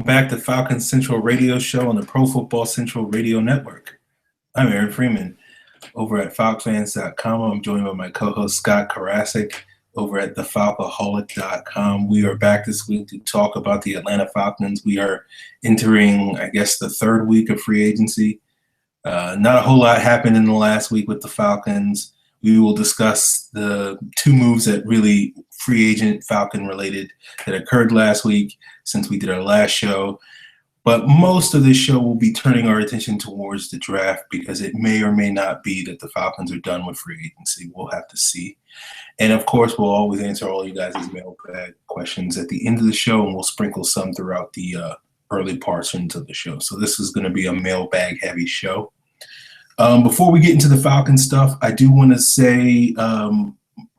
Welcome back to Falcons Central Radio Show on the Pro Football Central Radio Network. I'm Aaron Freeman over at FalcFans.com. I'm joined by my co-host Scott Karasik over at thefalcoholic.com. We are back this week to talk about the Atlanta Falcons. We are entering, I guess, the third week of free agency. Not a whole lot happened in the last week with the Falcons. We will discuss the two moves that really free agent Falcon related that occurred last week since we did our last show. But most of this show will be turning our attention towards the draft because it may or may not be that the Falcons are done with free agency. We'll have to see. And of course, we'll always answer all you guys' mailbag questions at the end of the show, and we'll sprinkle some throughout the early portions of the show. So this is going to be a mailbag heavy show. Before we get into the Falcon stuff, I do want to say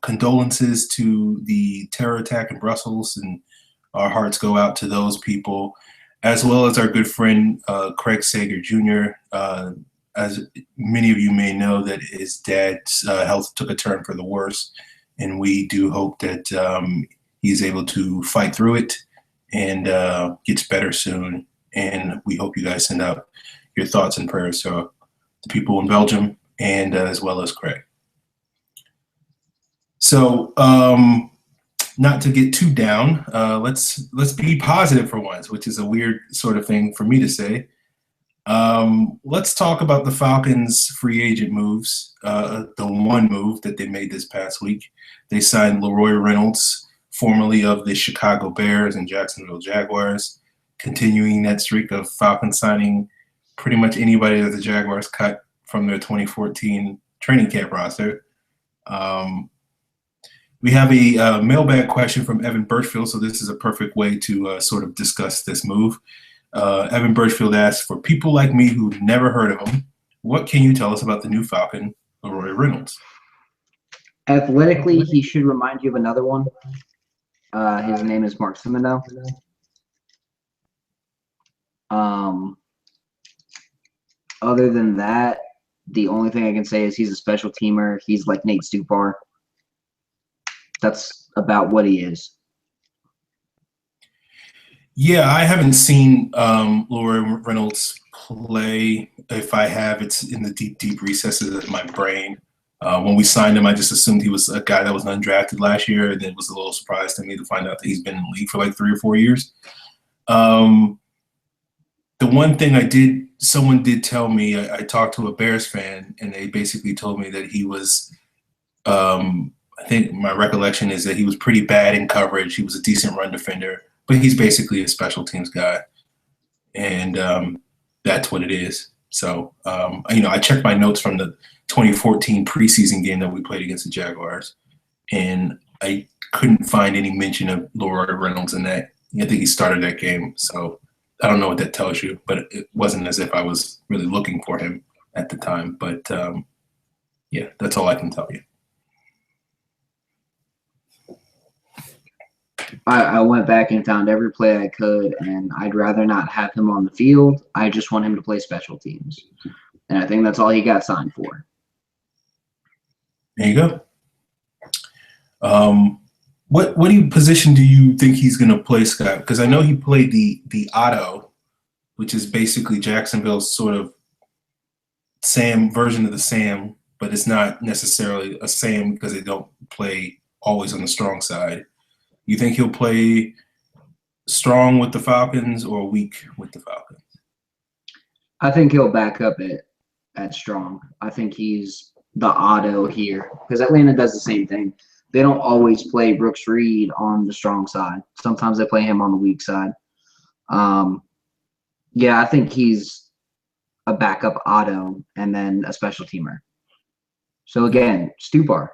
condolences to the terror attack in Brussels, and our hearts go out to those people, as well as our good friend Craig Sager Jr. As many of you may know, that his dad's health took a turn for the worse, and we do hope that he's able to fight through it and gets better soon. And we hope you guys send out your thoughts and prayers to the people in Belgium and as well as Craig. So, not to get too down, let's be positive for once, which is a weird sort of thing for me to say. Let's talk about the Falcons' free agent moves. The one move that they made this past week, they signed Laroy Reynolds, formerly of the Chicago Bears and Jacksonville Jaguars, continuing that streak of Falcons signing pretty much anybody that the Jaguars cut from their 2014 training camp roster. We have a mailbag question from Evan Birchfield, so this is a perfect way to sort of discuss this move. Evan Birchfield asks, for people like me who've never heard of him, what can you tell us about the new Falcon, Laroy Reynolds? Athletically, he should remind you of another one. His name is Mark Simino. Other than that, the only thing I can say is he's a special teamer. He's like Nate Stupar. That's about what he is. Yeah, I haven't seen Laroy Reynolds play. If I have, it's in the deep recesses of my brain. When we signed him, I just assumed he was a guy that was undrafted last year, and it was a little surprise to me to find out that he's been in the league for like 3 or 4 years. The one thing someone did tell me, I talked to a Bears fan, and they basically told me that he was, I think my recollection is that he was pretty bad in coverage. He was a decent run defender, but he's basically a special teams guy. And that's what it is. So, I checked my notes from the 2014 preseason game that we played against the Jaguars, and I couldn't find any mention of Laroy Reynolds in that. I think he started that game. So I don't know what that tells you, but it wasn't as if I was really looking for him at the time. But, yeah, that's all I can tell you. I went back and found every play I could, and I'd rather not have him on the field. I just want him to play special teams. And I think that's all he got signed for. There you go. What position do you think he's going to play, Scott? Because I know he played the Otto, which is basically Jacksonville's sort of Sam version of the Sam, but it's not necessarily a Sam because they don't play always on the strong side. You think he'll play strong with the Falcons or weak with the Falcons? I think he'll back up at strong. I think he's the Otto here because Atlanta does the same thing. They don't always play Brooks Reed on the strong side. Sometimes they play him on the weak side. Yeah, I think he's a backup Otto and then a special teamer. So, again, Stupar.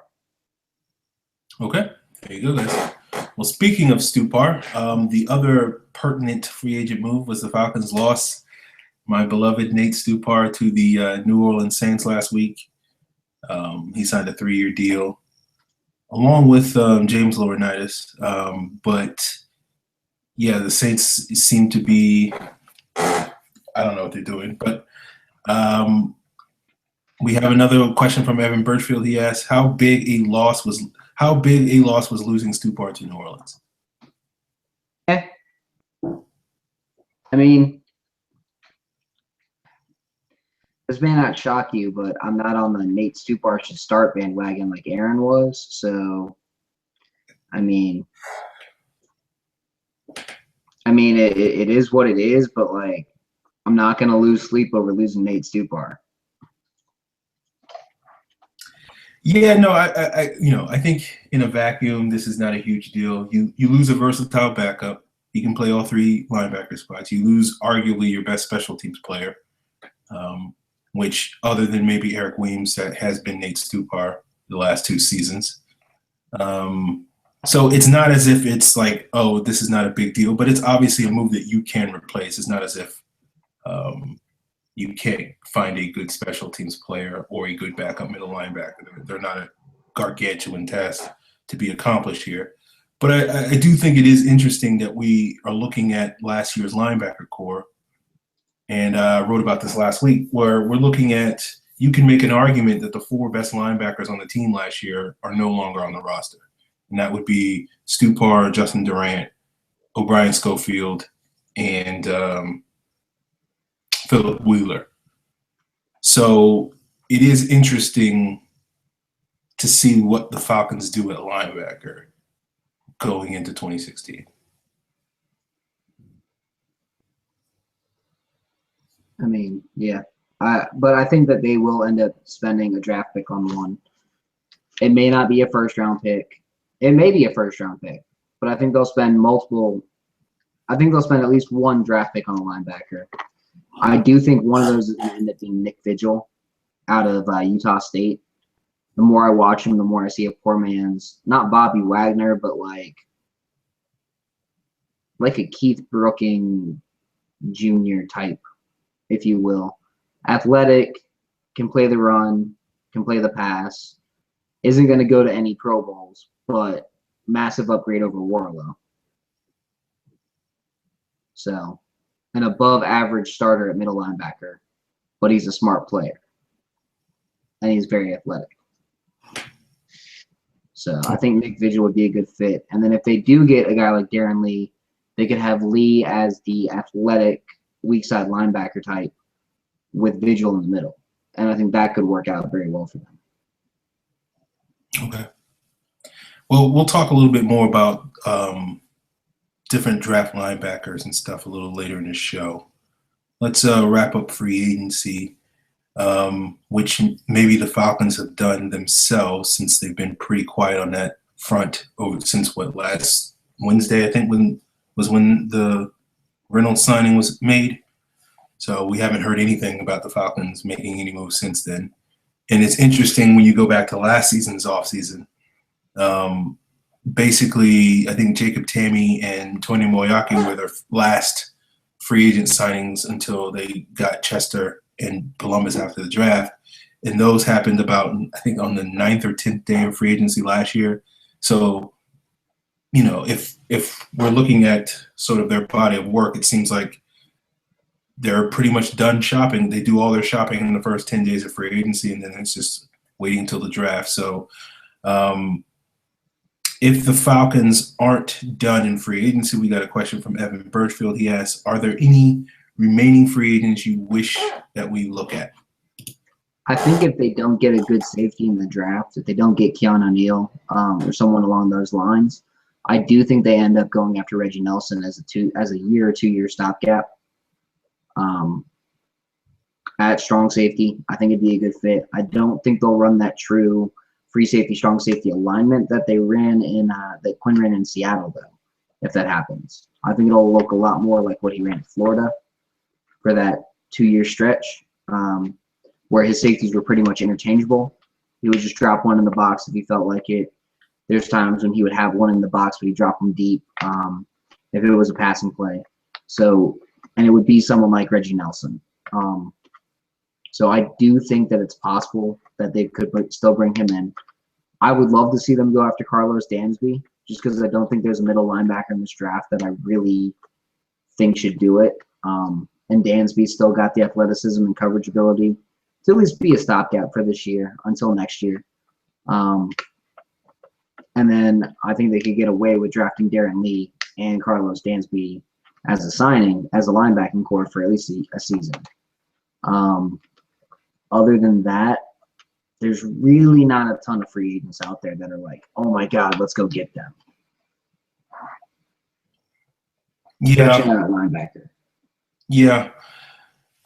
Okay, there you go, guys. Well, speaking of Stupar, the other pertinent free agent move was the Falcons' loss. My beloved Nate Stupar to the New Orleans Saints last week. He signed a 3-year deal along with James Laurinaitis. But, yeah, the Saints seem to be – I don't know what they're doing. But we have another question from Evan Birchfield. He asks, how big a loss was losing Stupar to New Orleans? I mean, this may not shock you, but I'm not on the Nate Stupar should start bandwagon like Aaron was. So, I mean, it is what it is, but like, I'm not gonna lose sleep over losing Nate Stupar. Yeah, no, I think in a vacuum, this is not a huge deal. You lose a versatile backup. He can play all three linebacker spots. You lose arguably your best special teams player, which other than maybe Eric Weems, that has been Nate Stupar the last 2 seasons. So it's not as if it's like, oh, this is not a big deal, but it's obviously a move that you can replace. It's not as if you can't find a good special teams player or a good backup middle linebacker. They're not a gargantuan task to be accomplished here. But I do think it is interesting that we are looking at last year's linebacker core, and I wrote about this last week, where we're looking at, you can make an argument that the 4 best linebackers on the team last year are no longer on the roster. And that would be Stupar, Justin Durant, O'Brien Schofield, and Philip Wheeler. So it is interesting to see what the Falcons do at linebacker going into 2016. I mean, yeah. But I think that they will end up spending a draft pick on one. It may not be a first-round pick. It may be a first-round pick, but I think they'll spend multiple. I think they'll spend at least one draft pick on a linebacker. I do think one of those is going to end up being Nick Vigil out of Utah State. The more I watch him, the more I see a poor man's, not Bobby Wagner, but like a Keith Brooking Jr. type, if you will. Athletic, can play the run, can play the pass, isn't going to go to any Pro Bowls, but massive upgrade over Warlow. So, an above average starter at middle linebacker, but he's a smart player. And he's very athletic. So, I think Nick Vigil would be a good fit. And then if they do get a guy like Darren Lee, they could have Lee as the athletic weak side linebacker type with Vigil in the middle. And I think that could work out very well for them. Okay. Well, we'll talk a little bit more about different draft linebackers and stuff a little later in the show. Let's wrap up free agency, which maybe the Falcons have done themselves, since they've been pretty quiet on that front since last Wednesday, I think, when the Reynolds signing was made. So we haven't heard anything about the Falcons making any moves since then. And it's interesting when you go back to last season's offseason. Basically, I think Jacob Tamme and Tony Moyaki were their last free agent signings until they got Chester and Columbus after the draft. And those happened about, I think, on the 9th or 10th day of free agency last year. So, you know, if we're looking at sort of their body of work, it seems like they're pretty much done shopping. They do all their shopping in the first 10 days of free agency, and then it's just waiting until the draft. So if the Falcons aren't done in free agency, we got a question from Evan Birchfield. He asks, are there any remaining free agents you wish that we look at? I think if they don't get a good safety in the draft, if they don't get Keon O'Neal or someone along those lines, I do think they end up going after Reggie Nelson as a year or 2 year stopgap. At strong safety, I think it'd be a good fit. I don't think they'll run that true free safety, strong safety alignment that they ran that Quinn ran in Seattle, though, if that happens. I think it'll look a lot more like what he ran in Florida for that 2 year stretch, where his safeties were pretty much interchangeable. He would just drop one in the box if he felt like it. There's times when he would have one in the box, but he'd drop them deep if it was a passing play. So, and it would be someone like Reggie Nelson. So I do think that it's possible that they could still bring him in. I would love to see them go after Carlos Dansby, just because I don't think there's a middle linebacker in this draft that I really think should do it. And Dansby still got the athleticism and coverage ability to at least be a stopgap for this year until next year. And then I think they could get away with drafting Darren Lee and Carlos Dansby as a signing, as a linebacking core for at least a season. Other than that, there's really not a ton of free agents out there that are like, oh my God, let's go get them. Yeah. Especially not a linebacker. Yeah.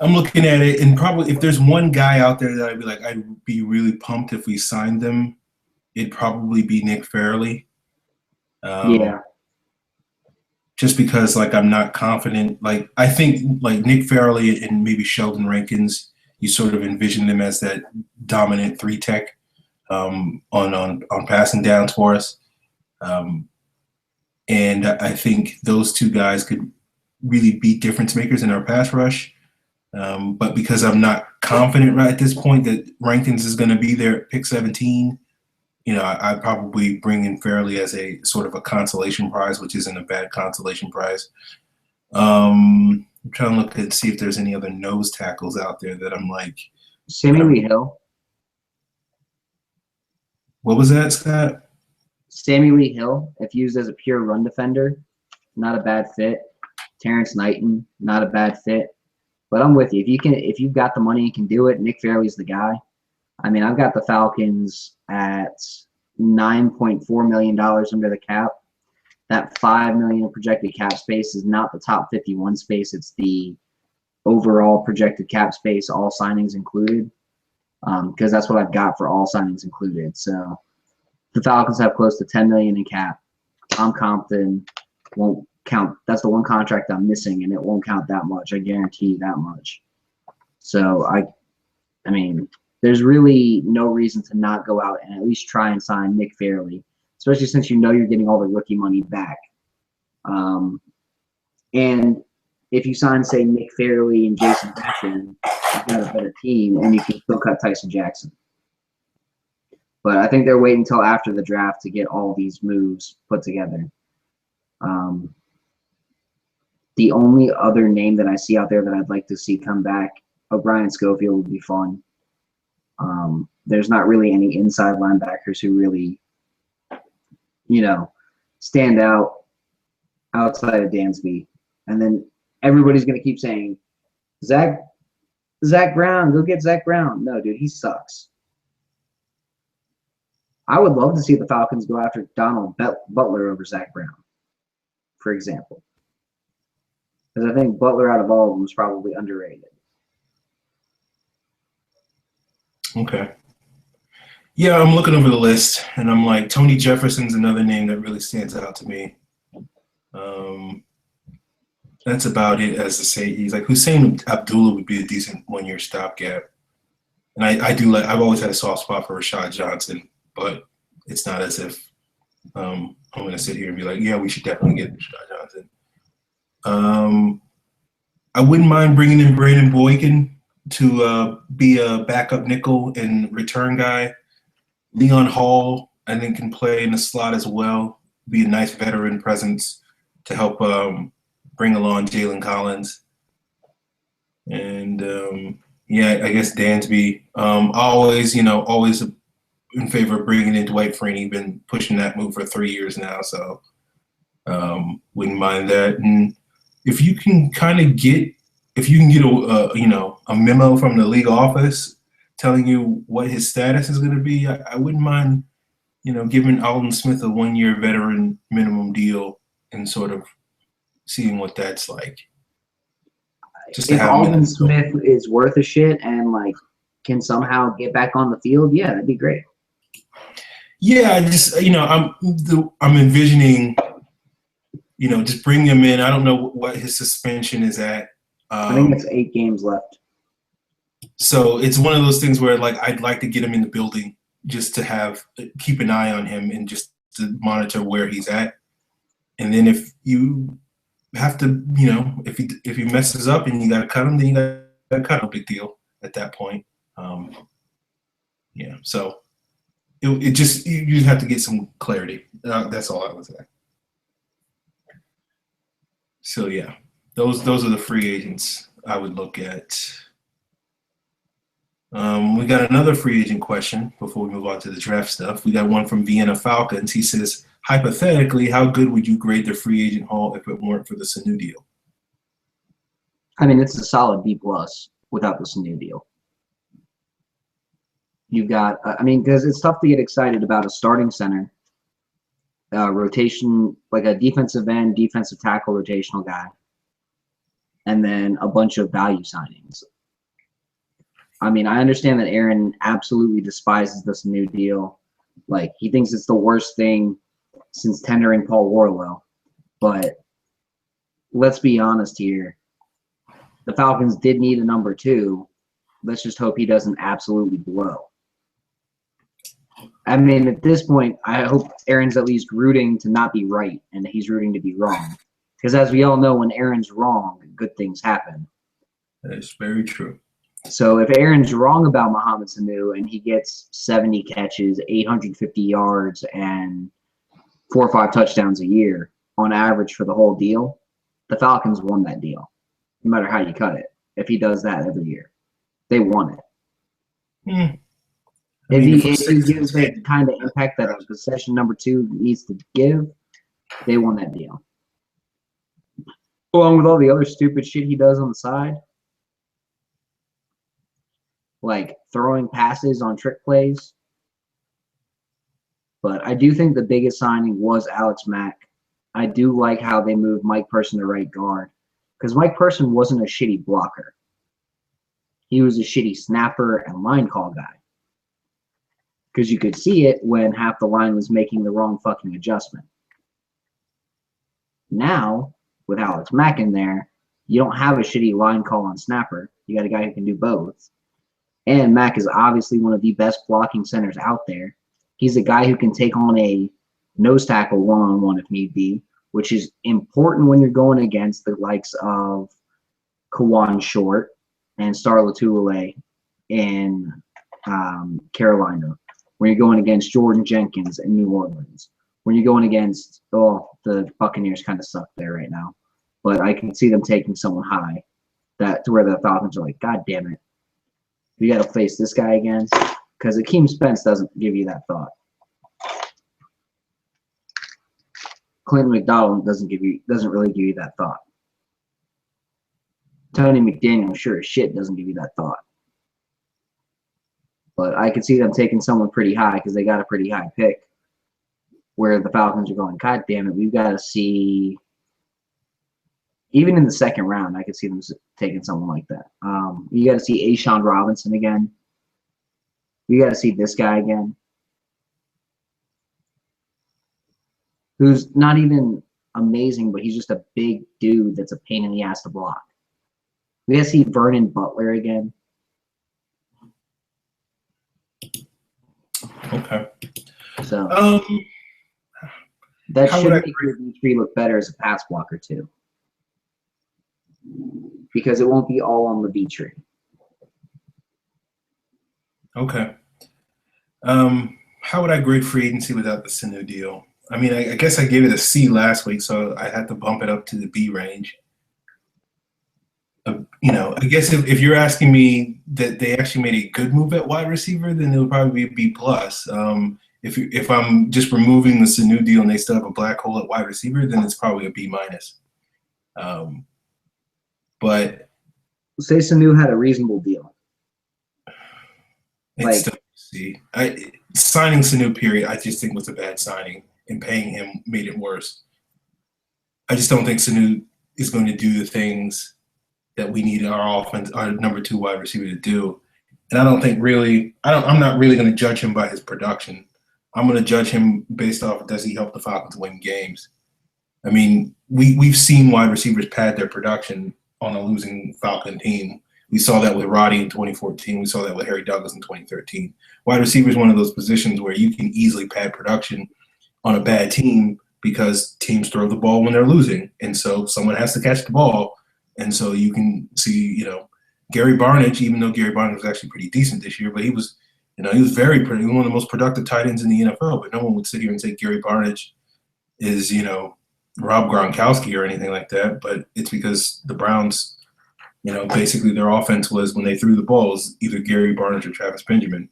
I'm looking at it, and probably if there's one guy out there that I'd be really pumped if we signed them, it'd probably be Nick Fairley. Yeah. Just because, like, I'm not confident. Like, I think, like, Nick Fairley and maybe Sheldon Rankins, you sort of envision them as that dominant three tech on passing downs for us. And I think those two guys could really be difference makers in our pass rush. But because I'm not confident right at this point that Rankins is going to be there at pick 17, I'd probably bring in Fairley as a sort of a consolation prize, which isn't a bad consolation prize. I'm trying to look and see if there's any other nose tackles out there that I'm like. Sammy Lee Hill. What was that, Scott? Sammy Lee Hill, if used as a pure run defender, not a bad fit. Terrence Knighton, not a bad fit. But I'm with you. If you've got the money and can do it, Nick Fairley's the guy. I mean, I've got the Falcons at $9.4 million under the cap. That $5 million projected cap space is not the top 51 space. It's the overall projected cap space, all signings included, because that's what I've got for all signings included. So the Falcons have close to $10 million in cap. Tom Compton won't count. That's the one contract I'm missing, and it won't count that much. I guarantee you that much. So I mean, there's really no reason to not go out and at least try and sign Nick Fairley, especially since you're getting all the rookie money back. And if you sign, say, Nick Fairley and Jason Jackson, you've got a better team, and you can still cut Tyson Jackson. But I think they're waiting until after the draft to get all these moves put together. The only other name that I see out there that I'd like to see come back, O'Brien Schofield would be fun. There's not really any inside linebackers who really, stand out outside of Dansby. And then everybody's going to keep saying, Zach Brown, go get Zach Brown. No, dude, he sucks. I would love to see the Falcons go after Donald Butler over Zach Brown, for example. Because I think Butler out of all of them is probably underrated. Okay. Yeah, I'm looking over the list, and I'm like, Tony Jefferson's another name that really stands out to me. That's about it as to say. He's like, Hussein Abdullah would be a decent one-year stopgap. And I've always had a soft spot for Rashad Johnson, but it's not as if I'm going to sit here and be like, yeah, we should definitely get Rashad Johnson. I wouldn't mind bringing in Brandon Boykin to be a backup nickel and return guy. Leon Hall, I think, can play in the slot as well, be a nice veteran presence to help bring along Jalen Collins. And, I guess Dansby. Always in favor of bringing in Dwight Freeney. Been pushing that move for 3 years now, so wouldn't mind that. And if you can get a memo from the league office telling you what his status is going to be, I wouldn't mind, giving Alden Smith a 1-year veteran minimum deal and sort of seeing what that's like. Just to if have Alden Smith is worth a shit and can somehow get back on the field, yeah, that'd be great. Yeah, I just I'm envisioning, just bring him in. I don't know what his suspension is at. I think it's 8 games left. So it's one of those things where I'd like to get him in the building just to keep an eye on him and just to monitor where he's at. And then if you have to, if he messes up and you got to cut him, then you got to cut him. No big deal at that point. So you just have to get some clarity. That's all I would say. So yeah, those are the free agents I would look at. We got another free agent question before we move on to the draft stuff. We got one from Vienna Falcons. He says, hypothetically, how good would you grade the free agent haul if it weren't for the Sanu deal? I mean, it's a solid B+ without this new deal. You've got, I mean, because it's tough to get excited about a starting center, rotation, like a defensive end, defensive tackle, rotational guy, and then a bunch of value signings. I mean, I understand that Aaron absolutely despises this new deal. Like, he thinks it's the worst thing since tendering Paul Warlow. But let's be honest here. The Falcons did need a number 2. Let's just hope he doesn't absolutely blow. I mean, at this point, I hope Aaron's at least rooting to not be right and he's rooting to be wrong. Because as we all know, when Aaron's wrong, good things happen. That is very true. So if Aaron's wrong about Mohamed Sanu and he gets 70 catches, 850 yards, and 4 or 5 touchdowns a year on average for the whole deal, the Falcons won that deal, no matter how you cut it. If he does that every year, they won it. If he gives the kind of impact that a possession number 2 needs to give, they won that deal. Along with all the other stupid shit he does on the side, like throwing passes on trick plays. But I do think the biggest signing was Alex Mack. I do like how they moved Mike Person to right guard, because Mike Person wasn't a shitty blocker. He was a shitty snapper and line call guy. Because you could see it when half the line was making the wrong fucking adjustment. Now, with Alex Mack in there, you don't have a shitty line call on snapper. You got a guy who can do both. And Mack is obviously one of the best blocking centers out there. He's a guy who can take on a nose tackle one-on-one if need be, which is important when you're going against the likes of Kawan Short and Star Latulele in Carolina. When you're going against Jordan Jenkins in New Orleans. When you're going against, the Buccaneers kind of suck there right now. But I can see them taking someone high to where the Falcons are like, God damn it. We got to face this guy again. Because Akeem Spence doesn't give you that thought. Clinton McDonald doesn't really give you that thought. Tony McDaniel sure as shit doesn't give you that thought. But I could see them taking someone pretty high because they got a pretty high pick. Where the Falcons are going, God damn it, we've got to see. Even in the second round, I could see them taking someone like that. You got to see Ashawn Robinson again. You got to see this guy again. Who's not even amazing, but he's just a big dude that's a pain in the ass to block. We got to see Vernon Butler again. Okay. So that should make your V3 look better as a pass blocker too, because it won't be all on the V tree. Okay. How would I grade free agency without the Sanu deal? I mean, I guess I gave it a C last week, so I had to bump it up to the B range. I guess if you're asking me that they actually made a good move at wide receiver, then it would probably be B+. If I'm just removing the Sanu deal and they still have a black hole at wide receiver, then it's probably a B-. But say Sanu had a reasonable deal. It's still C. Signing Sanu, period, I just think was a bad signing, and paying him made it worse. I just don't think Sanu is going to do the things that we need our offense, our number 2 wide receiver to do. And I don't think really, I'm not really going to judge him by his production. I'm going to judge him based off, does he help the Falcons win games? I mean, we've seen wide receivers pad their production on a losing Falcon team. We saw that with Roddy in 2014. We saw that with Harry Douglas in 2013. Wide receiver is one of those positions where you can easily pad production on a bad team because teams throw the ball when they're losing. And so someone has to catch the ball. And so you can see, Gary Barnidge, even though Gary Barnidge was actually pretty decent this year, but he was very pretty, one of the most productive tight ends in the NFL. But no one would sit here and say Gary Barnidge is, Rob Gronkowski or anything like that. But it's because the Browns, basically their offense was, when they threw the balls, either Gary Barnidge or Travis Benjamin.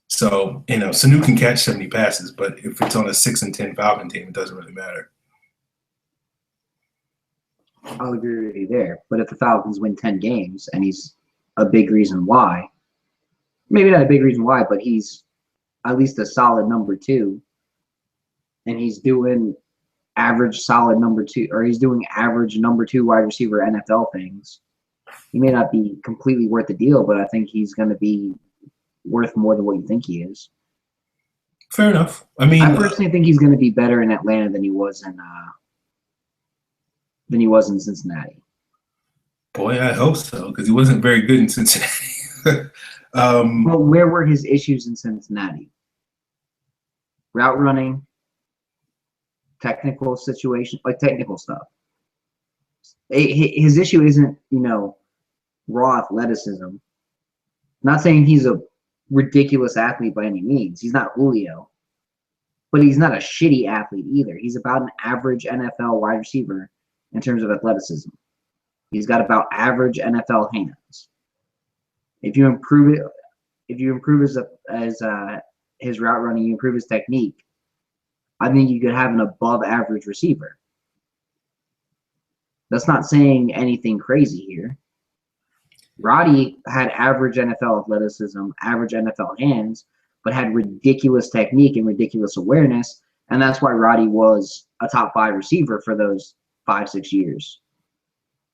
So, Sanu can catch 70 passes, but if it's on a 6-10 Falcon team, it doesn't really matter. I'll agree with you there. But if the Falcons win 10 games and he's a big reason why, maybe not a big reason why, but he's at least a solid number 2, and he's doing average solid number 2, or he's doing average number 2 wide receiver NFL things. He may not be completely worth the deal, but I think he's going to be worth more than what you think he is. Fair enough. I mean, I personally think he's going to be better in Atlanta than he was in Cincinnati. Boy, I hope so, because he wasn't very good in Cincinnati. Well, where were his issues in Cincinnati? Route running, technical situation, like technical stuff. His issue isn't, raw athleticism. Not saying he's a ridiculous athlete by any means. He's not Julio. But he's not a shitty athlete either. He's about an average NFL wide receiver in terms of athleticism. He's got about average NFL hands. If you improve his route running, you improve his technique, I think you could have an above average receiver. That's not saying anything crazy here. Roddy had average NFL athleticism, average NFL hands, but had ridiculous technique and ridiculous awareness, and that's why Roddy was a top 5 receiver for those 5-6 years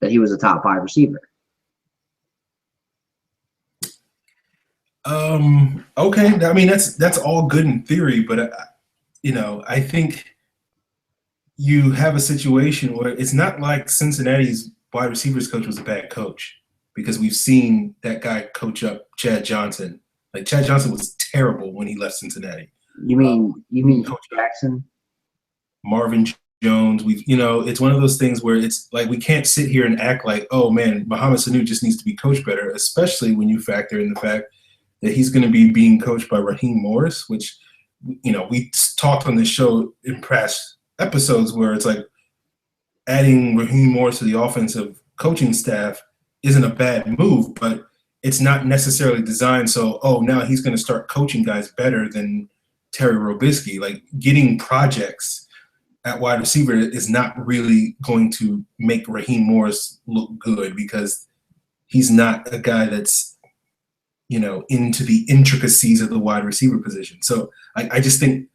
that he was a top 5 receiver. Okay. I mean, that's all good in theory, but I think you have a situation where it's not like Cincinnati's wide receivers coach was a bad coach, because we've seen that guy coach up Chad Johnson. Like, Chad Johnson was terrible when he left Cincinnati. You mean Coach Jackson? Marvin Jones. It's one of those things where it's like we can't sit here and act like, oh man, Mohamed Sanu just needs to be coached better, especially when you factor in the fact that he's going to be being coached by Raheem Morris, which, we talked on this show in past episodes where it's like adding Raheem Morris to the offensive coaching staff isn't a bad move, but it's not necessarily designed so, now he's going to start coaching guys better than Terry Robisky. Like, getting projects at wide receiver is not really going to make Raheem Morris look good, because he's not a guy that's, into the intricacies of the wide receiver position. So I just think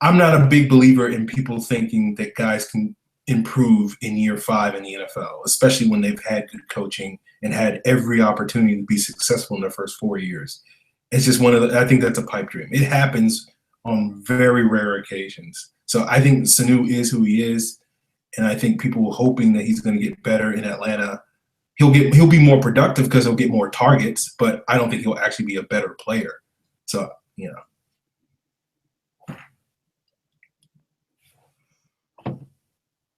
I'm not a big believer in people thinking that guys can improve in year 5 in the NFL, especially when they've had good coaching and had every opportunity to be successful in their first 4 years. It's just I think that's a pipe dream. It happens on very rare occasions. So I think Sanu is who he is, and I think people are hoping that he's going to get better in Atlanta. He'll be more productive because he'll get more targets, but I don't think he'll actually be a better player. So,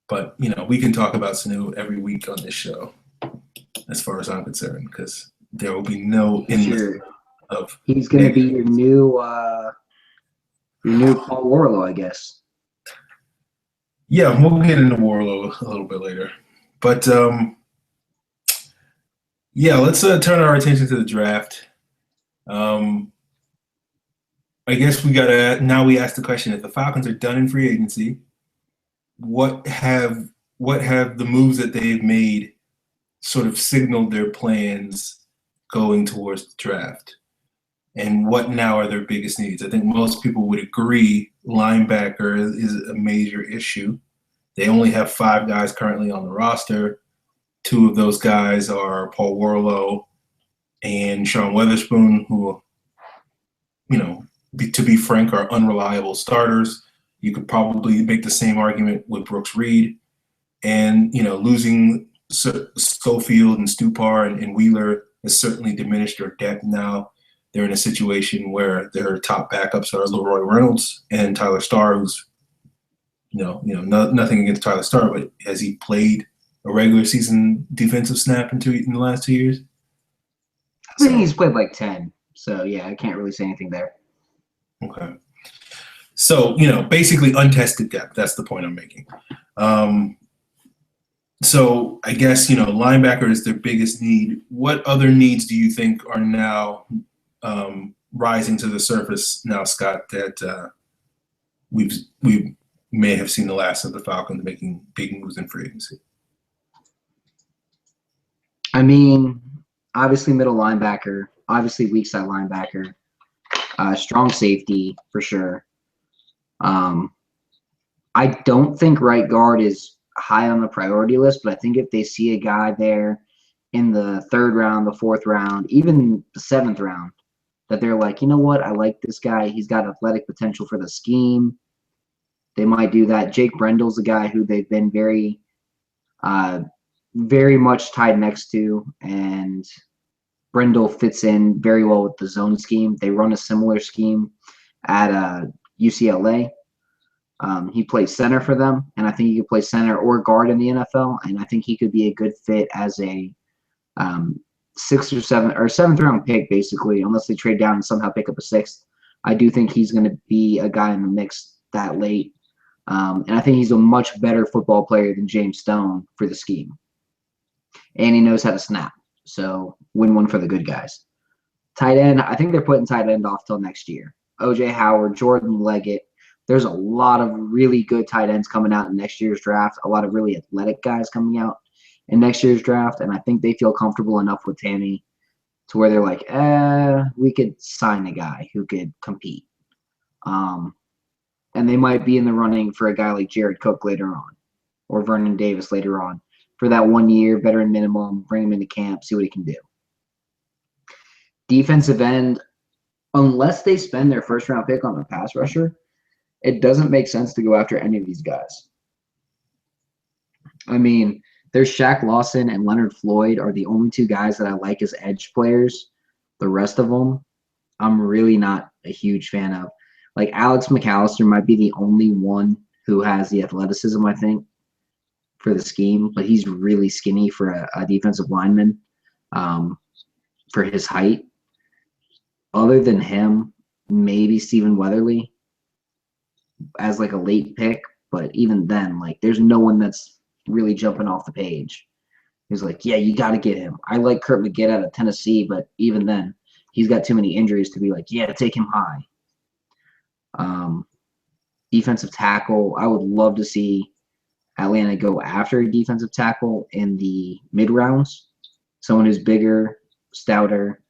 But, we can talk about Sanu every week on this show, as far as I'm concerned, because there will be no end of. He's going to be your new Paul Warlow, I guess. Yeah, we'll get into Warlow a little bit later. But, let's turn our attention to the draft. I guess we ask the question, if the Falcons are done in free agency, what have the moves that they've made sort of signaled their plans going towards the draft? And what now are their biggest needs? I think most people would agree linebacker is a major issue. They only have 5 guys currently on the roster. 2 of those guys are Paul Warlow and Sean Weatherspoon, who, to be frank, are unreliable starters. You could probably make the same argument with Brooks Reed. And, losing Schofield and Stupar and Wheeler has certainly diminished their depth now. They're in a situation where their top backups are Laroy Reynolds and Tyler Starr, who's, nothing against Tyler Starr, but has he played a regular season defensive snap in the last 2 years? I think he's played like 10. So, yeah, I can't really say anything there. Okay. So, basically untested depth. That's the point I'm making. So I guess, linebacker is their biggest need. What other needs do you think are now rising to the surface now, Scott, that we may have seen the last of the Falcons making big moves in free agency? mean, obviously middle linebacker, obviously weak side linebacker, strong safety for sure. I don't think right guard is high on the priority list, but I think if they see a guy there in the 3rd round, the 4th round, even the 7th round, that they're like, you know what, I like this guy. He's got athletic potential for the scheme. They might do that. Jake Brendel's a guy who they've been very much tied next to, and Brendel fits in very well with the zone scheme. They run a similar scheme at UCLA. He plays center for them, and I think he could play center or guard in the NFL, and I think he could be a good fit as a 6th or 7th or 7th round pick, basically, unless they trade down and somehow pick up a 6th. I do think he's going to be a guy in the mix that late, and I think he's a much better football player than James Stone for the scheme, and he knows how to snap, so win one for the good guys. Tight end, I think they're putting tight end off till next year. O.J. Howard, Jordan Leggett. There's a lot of really good tight ends coming out in next year's draft, a lot of really athletic guys coming out in next year's draft, and I think they feel comfortable enough with Tammy to where they're like, we could sign a guy who could compete. And they might be in the running for a guy like Jared Cook later on, or Vernon Davis later on, for that 1 year veteran minimum, bring him into camp, see what he can do. Defensive end, unless they spend their 1st round pick on a pass rusher, it doesn't make sense to go after any of these guys. I mean, there's Shaq Lawson and Leonard Floyd are the only 2 guys that I like as edge players. The rest of them, I'm really not a huge fan of. Like, Alex McAllister might be the only one who has the athleticism, I think, for the scheme, but he's really skinny for a defensive lineman for his height. Other than him, maybe Stephen Weatherly as like a late pick, but even then, like, there's no one that's really jumping off the page. He's like, yeah, you got to get him. I like Kurt McGinn out of Tennessee, but even then, he's got too many injuries to be like, yeah, take him high. Defensive tackle, I would love to see Atlanta go after a defensive tackle in the mid rounds, someone who's bigger, stouter.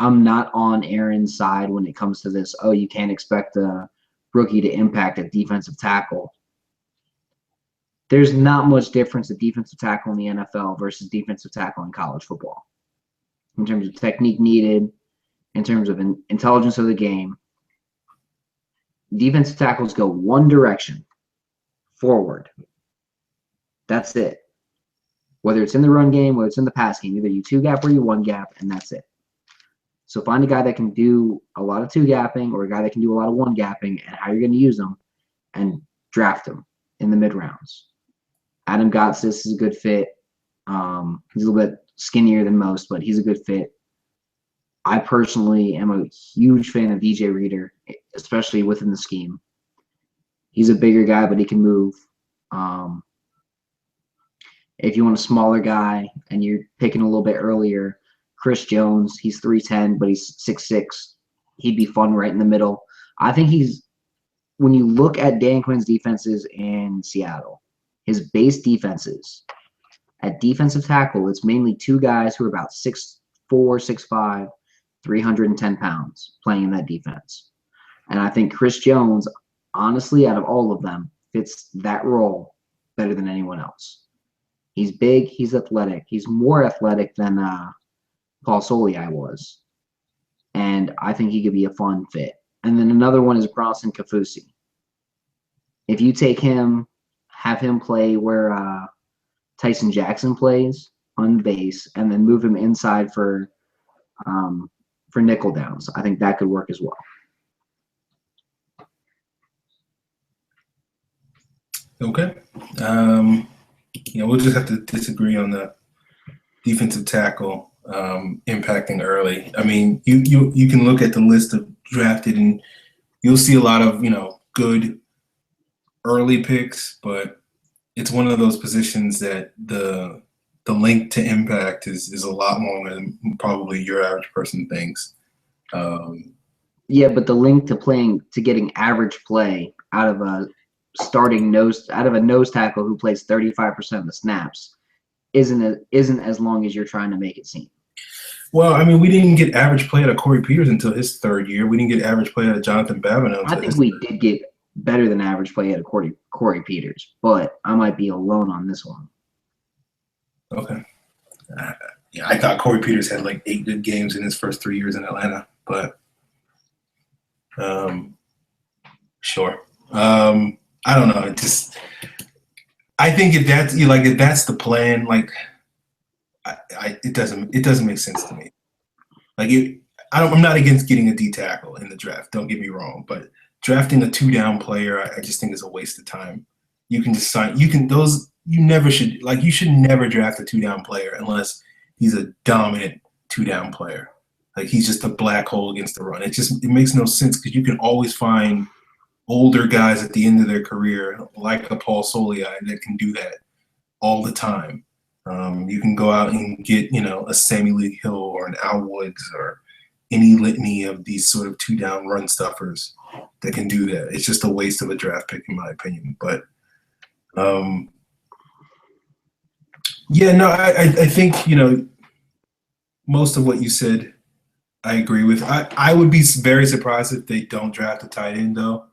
I'm not on Aaron's side when it comes to this. Oh, you can't expect a rookie to impact a defensive tackle. There's not much difference at defensive tackle in the NFL versus defensive tackle in college football. In terms of technique needed, in terms of intelligence of the game, defensive tackles go one direction, forward. That's it. Whether it's in the run game, whether it's in the pass game, either you 2-gap or you 1-gap, and that's it. So find a guy that can do a lot of 2-gapping or a guy that can do a lot of 1-gapping and how you're going to use them, and draft them in the mid-rounds. Adam Gotsis is a good fit. He's a little bit skinnier than most, but he's a good fit. I personally am a huge fan of DJ Reader, especially within the scheme. He's a bigger guy, but he can move. If you want a smaller guy and you're picking a little bit earlier, Chris Jones, he's 3'10", but he's 6'6". He'd be fun right in the middle. I think when you look at Dan Quinn's defenses in Seattle, his base defenses, at defensive tackle, it's mainly 2 guys who are about 6'4", 6'5", 310 pounds playing in that defense. And I think Chris Jones, honestly, out of all of them, fits that role better than anyone else. He's big. He's athletic. He's more athletic than Paul Soliai was. And I think he could be a fun fit. And then another one is Bronson Kafusi. If you take him, have him play where Tyson Jackson plays on base, and then move him inside for nickel downs, I think that could work as well. Okay. We'll just have to disagree on the defensive tackle impacting early. I mean, you can look at the list of drafted and you'll see a lot of, good early picks, but it's one of those positions that the link to impact is a lot longer than probably your average person thinks. Yeah, but the link to getting average play out of a nose tackle who plays 35% of the snaps isn't as long as you're trying to make it seem. Well, I mean, we didn't get average play out of Corey Peters until his third year. We didn't get average play out of Jonathan Babineau until I think we did get better than average play out of Corey Peters, but I might be alone on this one. Okay. Yeah, I thought Corey Peters had like 8 good games in his first 3 years in Atlanta, but sure. I don't know. I think if that's the plan, like it doesn't make sense to me. Like I'm not against getting a D tackle in the draft. Don't get me wrong, but drafting a 2-down player, I just think is a waste of time. You can just sign. You should never draft a 2-down player unless he's a dominant 2-down player. Like he's just a black hole against the run. It makes no sense because you can always find older guys at the end of their career, like a Paul Soliai, that can do that all the time. You can go out and get, a Sammy Lee Hill or an Al Woods or any litany of these sort of 2-down run stuffers that can do that. It's just a waste of a draft pick, in my opinion. But I think, most of what you said, I agree with. I would be very surprised if they don't draft a tight end, though.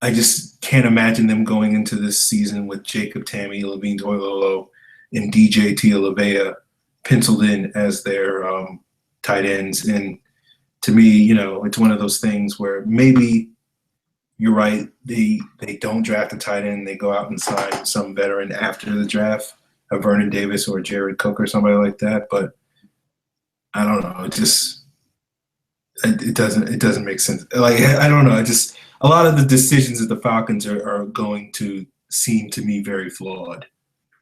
I just can't imagine them going into this season with Jacob Tamme, Levine Toilolo, and DJ Tialavea penciled in as their tight ends. And to me, it's one of those things where maybe you're right. They don't draft a tight end. They go out and sign some veteran after the draft, a Vernon Davis or Jared Cook or somebody like that. But I don't know. It doesn't make sense. Like, I don't know. A lot of the decisions that the Falcons are going to seem to me very flawed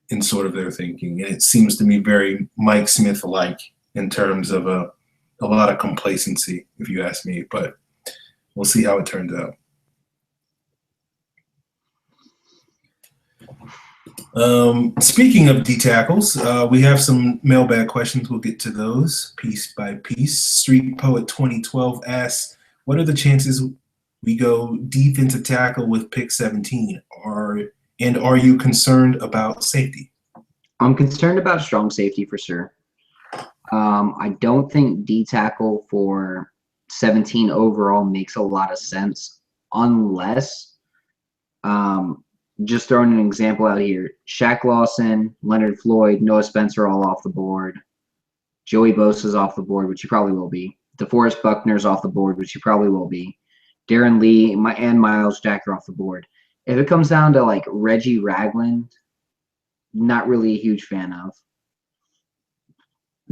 in sort of their thinking. And it seems to me very Mike Smith-like in terms of a lot of complacency, if you ask me. But we'll see how it turns out. Speaking of D tackles, we have some mailbag questions. We'll get to those piece by piece. Street Poet 2012 asks, what are the chances we go defensive tackle with pick 17? And are you concerned about safety? I'm concerned about strong safety for sure. I don't think D tackle for 17 overall makes a lot of sense unless just throwing an example out here, Shaq Lawson, Leonard Floyd, Noah Spencer all off the board. Joey Bosa's off the board, which he probably will be. DeForest Buckner's off the board, which he probably will be. Darren Lee and Miles Jack are off the board. If it comes down to like Reggie Ragland, not really a huge fan of.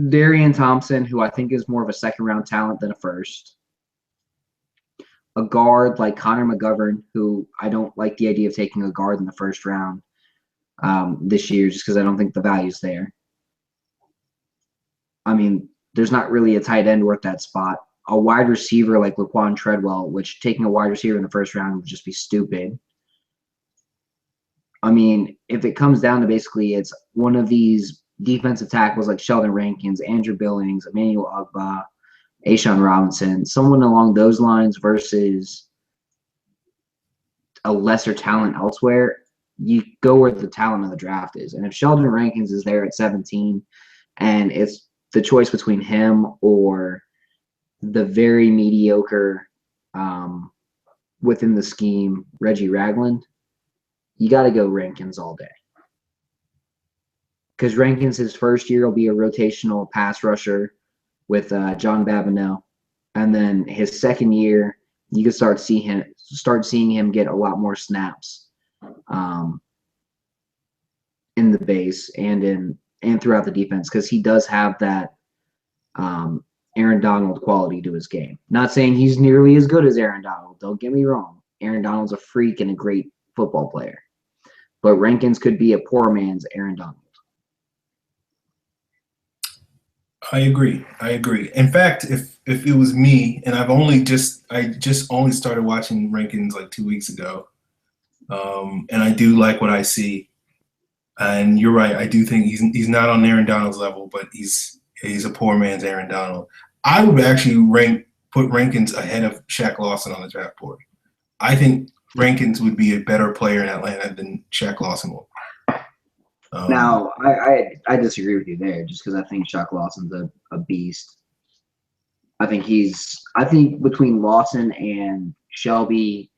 Darian Thompson, who I think is more of a second-round talent than a first. A guard like Connor McGovern, who I don't like the idea of taking a guard in the first round this year just because I don't think the value's there. I mean, there's not really a tight end worth that spot. A wide receiver like Laquan Treadwell, which taking a wide receiver in the first round would just be stupid. I mean, if it comes down to basically it's one of these defensive tackles like Sheldon Rankins, Andrew Billings, Emmanuel Ogbah, A'Shawn Robinson, someone along those lines versus a lesser talent elsewhere, you go where the talent of the draft is. And if Sheldon Rankins is there at 17 and it's the choice between him or the very mediocre within the scheme, Reggie Ragland, you got to go Rankins all day. Because Rankins, his first year, will be a rotational pass rusher with John Babineau. And then his second year, you can start seeing him get a lot more snaps in the base and throughout the defense because he does have that Aaron Donald quality to his game. Not saying he's nearly as good as Aaron Donald. Don't get me wrong. Aaron Donald's a freak and a great football player. But Rankins could be a poor man's Aaron Donald. I agree. In fact, if it was me, and I just only started watching Rankins like 2 weeks ago, and I do like what I see. And you're right. I do think he's not on Aaron Donald's level, but he's a poor man's Aaron Donald. I would actually put Rankins ahead of Shaq Lawson on the draft board. I think Rankins would be a better player in Atlanta than Shaq Lawson will. Now, I disagree with you there, just because I think Chuck Lawson's a beast. I think between Lawson and Shelby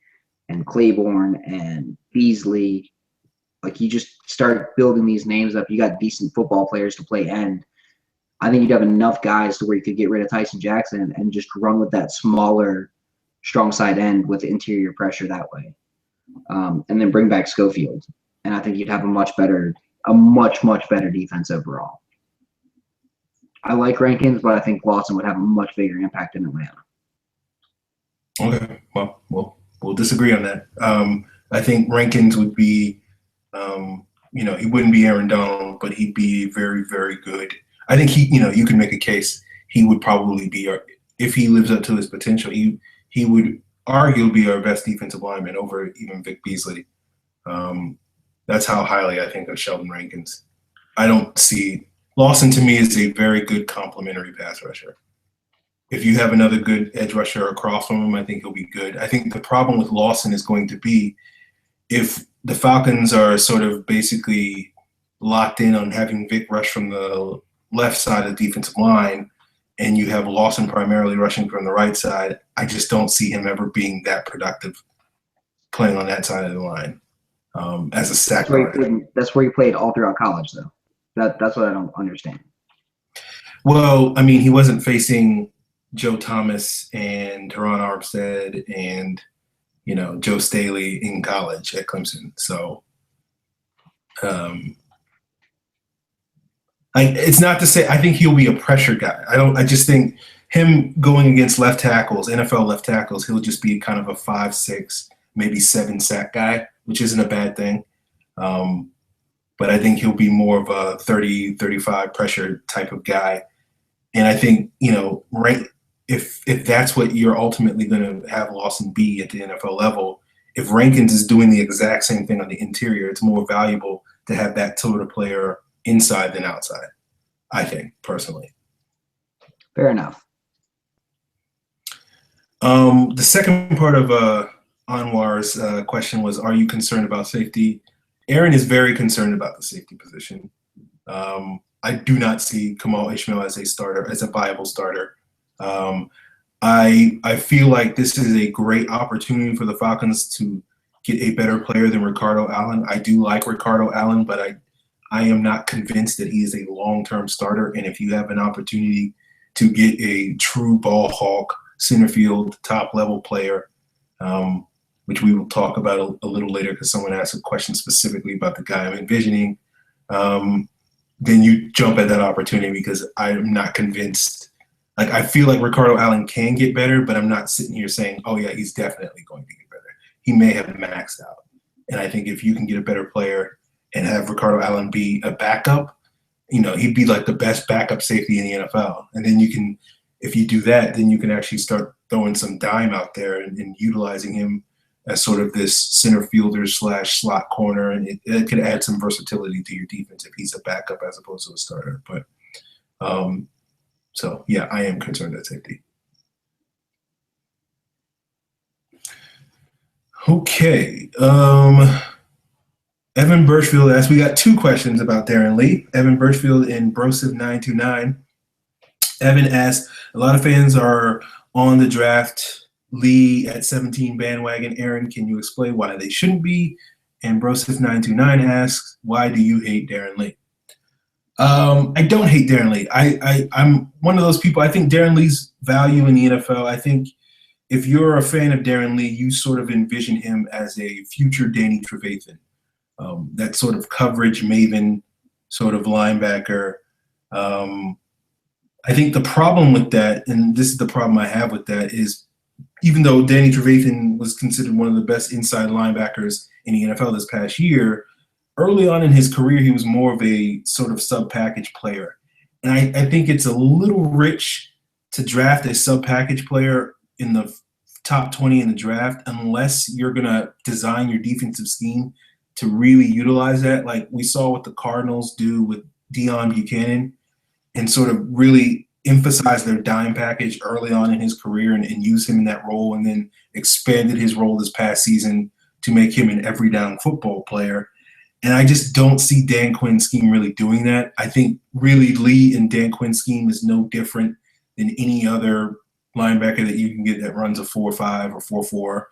and Claiborne and Beasley, like you just start building these names up. You got decent football players to play end. I think you'd have enough guys to where you could get rid of Tyson Jackson and just run with that smaller, strong side end with interior pressure that way, and then bring back Schofield. And I think you'd have a much better defense overall. I like Rankins, but I think Lawson would have a much bigger impact in Atlanta. Okay, well, we'll disagree on that. I think Rankins would be, he wouldn't be Aaron Donald, but he'd be very, very good. I think you can make a case he would probably be, if he lives up to his potential, he would arguably be our best defensive lineman over even Vic Beasley. That's how highly I think of Sheldon Rankins. I don't see Lawson to me is a very good complementary pass rusher. If you have another good edge rusher across from him, I think he'll be good. I think the problem with Lawson is going to be if the Falcons are sort of basically locked in on having Vic rush from the left side of the defensive line and you have Lawson primarily rushing from the right side, I just don't see him ever being that productive playing on that side of the line as a sack. That's where he played all throughout college, though. That's what I don't understand. Well, I mean, he wasn't facing Joe Thomas and Teron Armstead and, Joe Staley in college at Clemson. So it's not to say I think he'll be a pressure guy. I just think him going against left tackles, NFL left tackles, he'll just be kind of a 5-6, maybe 7 sack guy, which isn't a bad thing. But I think he'll be more of a 30, 35 pressure type of guy. And I think, if that's what you're ultimately going to have Lawson be at the NFL level, if Rankins is doing the exact same thing on the interior, it's more valuable to have that sort of player inside than outside, I think, personally. Fair enough. The second part of Anwar's question was, are you concerned about safety? Aaron is very concerned about the safety position. I do not see Kamal Ishmael as a viable starter. I feel like this is a great opportunity for the Falcons to get a better player than Ricardo Allen. I do like Ricardo Allen, but I am not convinced that he is a long-term starter. And if you have an opportunity to get a true ball hawk, center field, top-level player, which we will talk about a little later because someone asked a question specifically about the guy I'm envisioning, then you jump at that opportunity because I'm not convinced. Like, I feel like Ricardo Allen can get better, but I'm not sitting here saying, oh, yeah, he's definitely going to get better. He may have maxed out. And I think if you can get a better player and have Ricardo Allen be a backup, he'd be like the best backup safety in the NFL. And then if you do that, then you can actually start throwing some dime out there and utilizing him as sort of this center fielder / slot corner, and it could add some versatility to your defense if he's a backup as opposed to a starter. But so yeah, I am concerned at safety. Okay, Evan Birchfield asked. We got 2 questions about Darren Lee. Evan Birchfield and Brosive929. Evan asked, a lot of fans are on the draft Lee at 17 bandwagon. Aaron, can you explain why they shouldn't be? And Brosive929 asks, why do you hate Darren Lee? I don't hate Darren Lee. I'm one of those people. I think Darren Lee's value in the NFL, I think if you're a fan of Darren Lee, you sort of envision him as a future Danny Trevathan, that sort of coverage maven sort of linebacker. I think the problem with that, and this is the problem I have with that, is even though Danny Trevathan was considered one of the best inside linebackers in the NFL this past year, early on in his career, he was more of a sort of sub-package player. And I think it's a little rich to draft a sub-package player in the top 20 in the draft unless you're going to design your defensive scheme to really utilize that. Like we saw what the Cardinals do with Deion Buchanan and sort of really emphasize their dime package early on in his career and use him in that role, and then expanded his role this past season to make him an every down football player. And I just don't see Dan Quinn's scheme really doing that. I think really Lee and Dan Quinn's scheme is no different than any other linebacker that you can get that runs a 4.5 or 4.4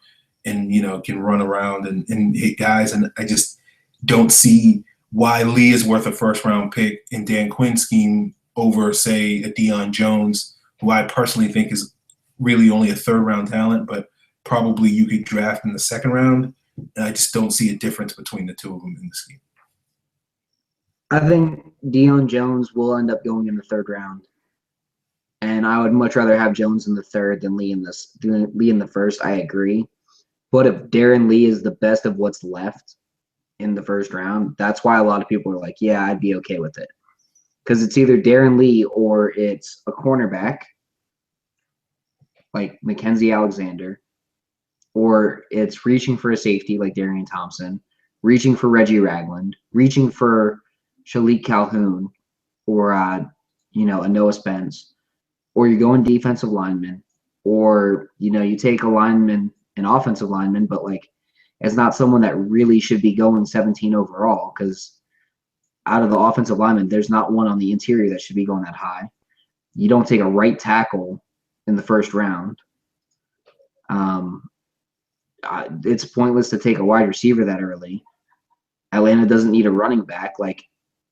and, can run around and hit guys. And I just don't see why Lee is worth a first-round pick in Dan Quinn's scheme over, say, a Deion Jones, who I personally think is really only a third-round talent, but probably you could draft in the second round. And I just don't see a difference between the two of them in the scheme. I think Deion Jones will end up going in the third round. And I would much rather have Jones in the third than Lee in the first. I agree. But if Darren Lee is the best of what's left in the first round, that's why a lot of people are like, yeah, I'd be okay with it. Because it's either Darren Lee or it's a cornerback like Mackenzie Alexander, or it's reaching for a safety like Darian Thompson, reaching for Reggie Ragland, reaching for Shalik Calhoun, or a Noah Spence, or you go in defensive lineman, or you take a lineman, an offensive lineman, but like it's not someone that really should be going 17 overall, because out of the offensive linemen, there's not one on the interior that should be going that high. You don't take a right tackle in the first round. It's pointless to take a wide receiver that early. Atlanta doesn't need a running back. Like,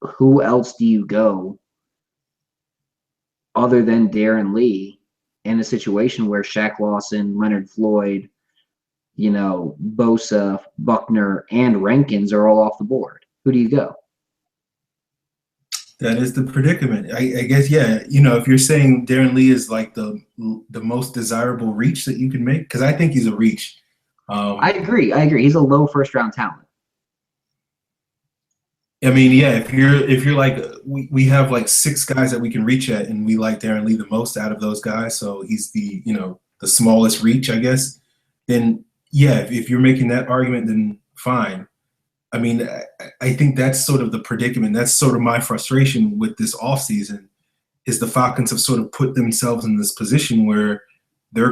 who else do you go other than Darren Lee in a situation where Shaq Lawson, Leonard Floyd, Bosa, Buckner, and Rankins are all off the board? Who do you go? That is the predicament. I guess, yeah. If you're saying Darren Lee is like the most desirable reach that you can make, because I think he's a reach. I agree. He's a low first-round talent. I mean, yeah. If you're like, we have like 6 guys that we can reach at, and we like Darren Lee the most out of those guys, so he's the the smallest reach, I guess. Then yeah, if you're making that argument, then fine. I mean, I think that's sort of the predicament. That's sort of my frustration with this offseason, is the Falcons have sort of put themselves in this position where they're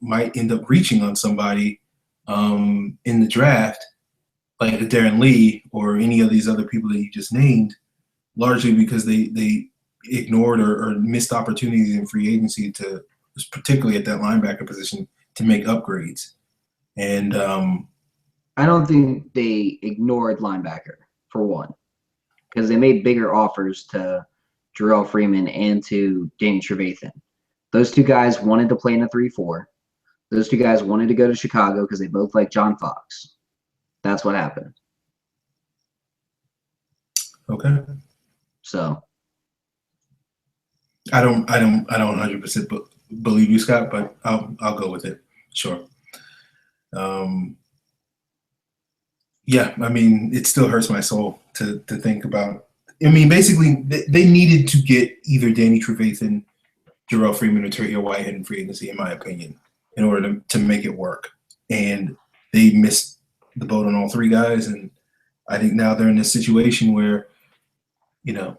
might end up reaching on somebody in the draft, like a Darren Lee or any of these other people that you just named, largely because they ignored or missed opportunities in free agency to, particularly at that linebacker position, to make upgrades. And I don't think they ignored linebacker, for one, because they made bigger offers to Jarrell Freeman and to Danny Trevathan. Those two guys wanted to play in a 3-4. Those two guys wanted to go to Chicago because they both like John Fox. That's what happened. Okay. So I don't 100% believe you, Scott, but I'll go with it. Sure. Yeah, I mean, it still hurts my soul to think about. I mean, basically, they needed to get either Danny Trevathan, Jarrell Freeman, or Terrio Whitehead in free agency, in my opinion, in order to make it work. And they missed the boat on all 3 guys. And I think now they're in this situation where, they're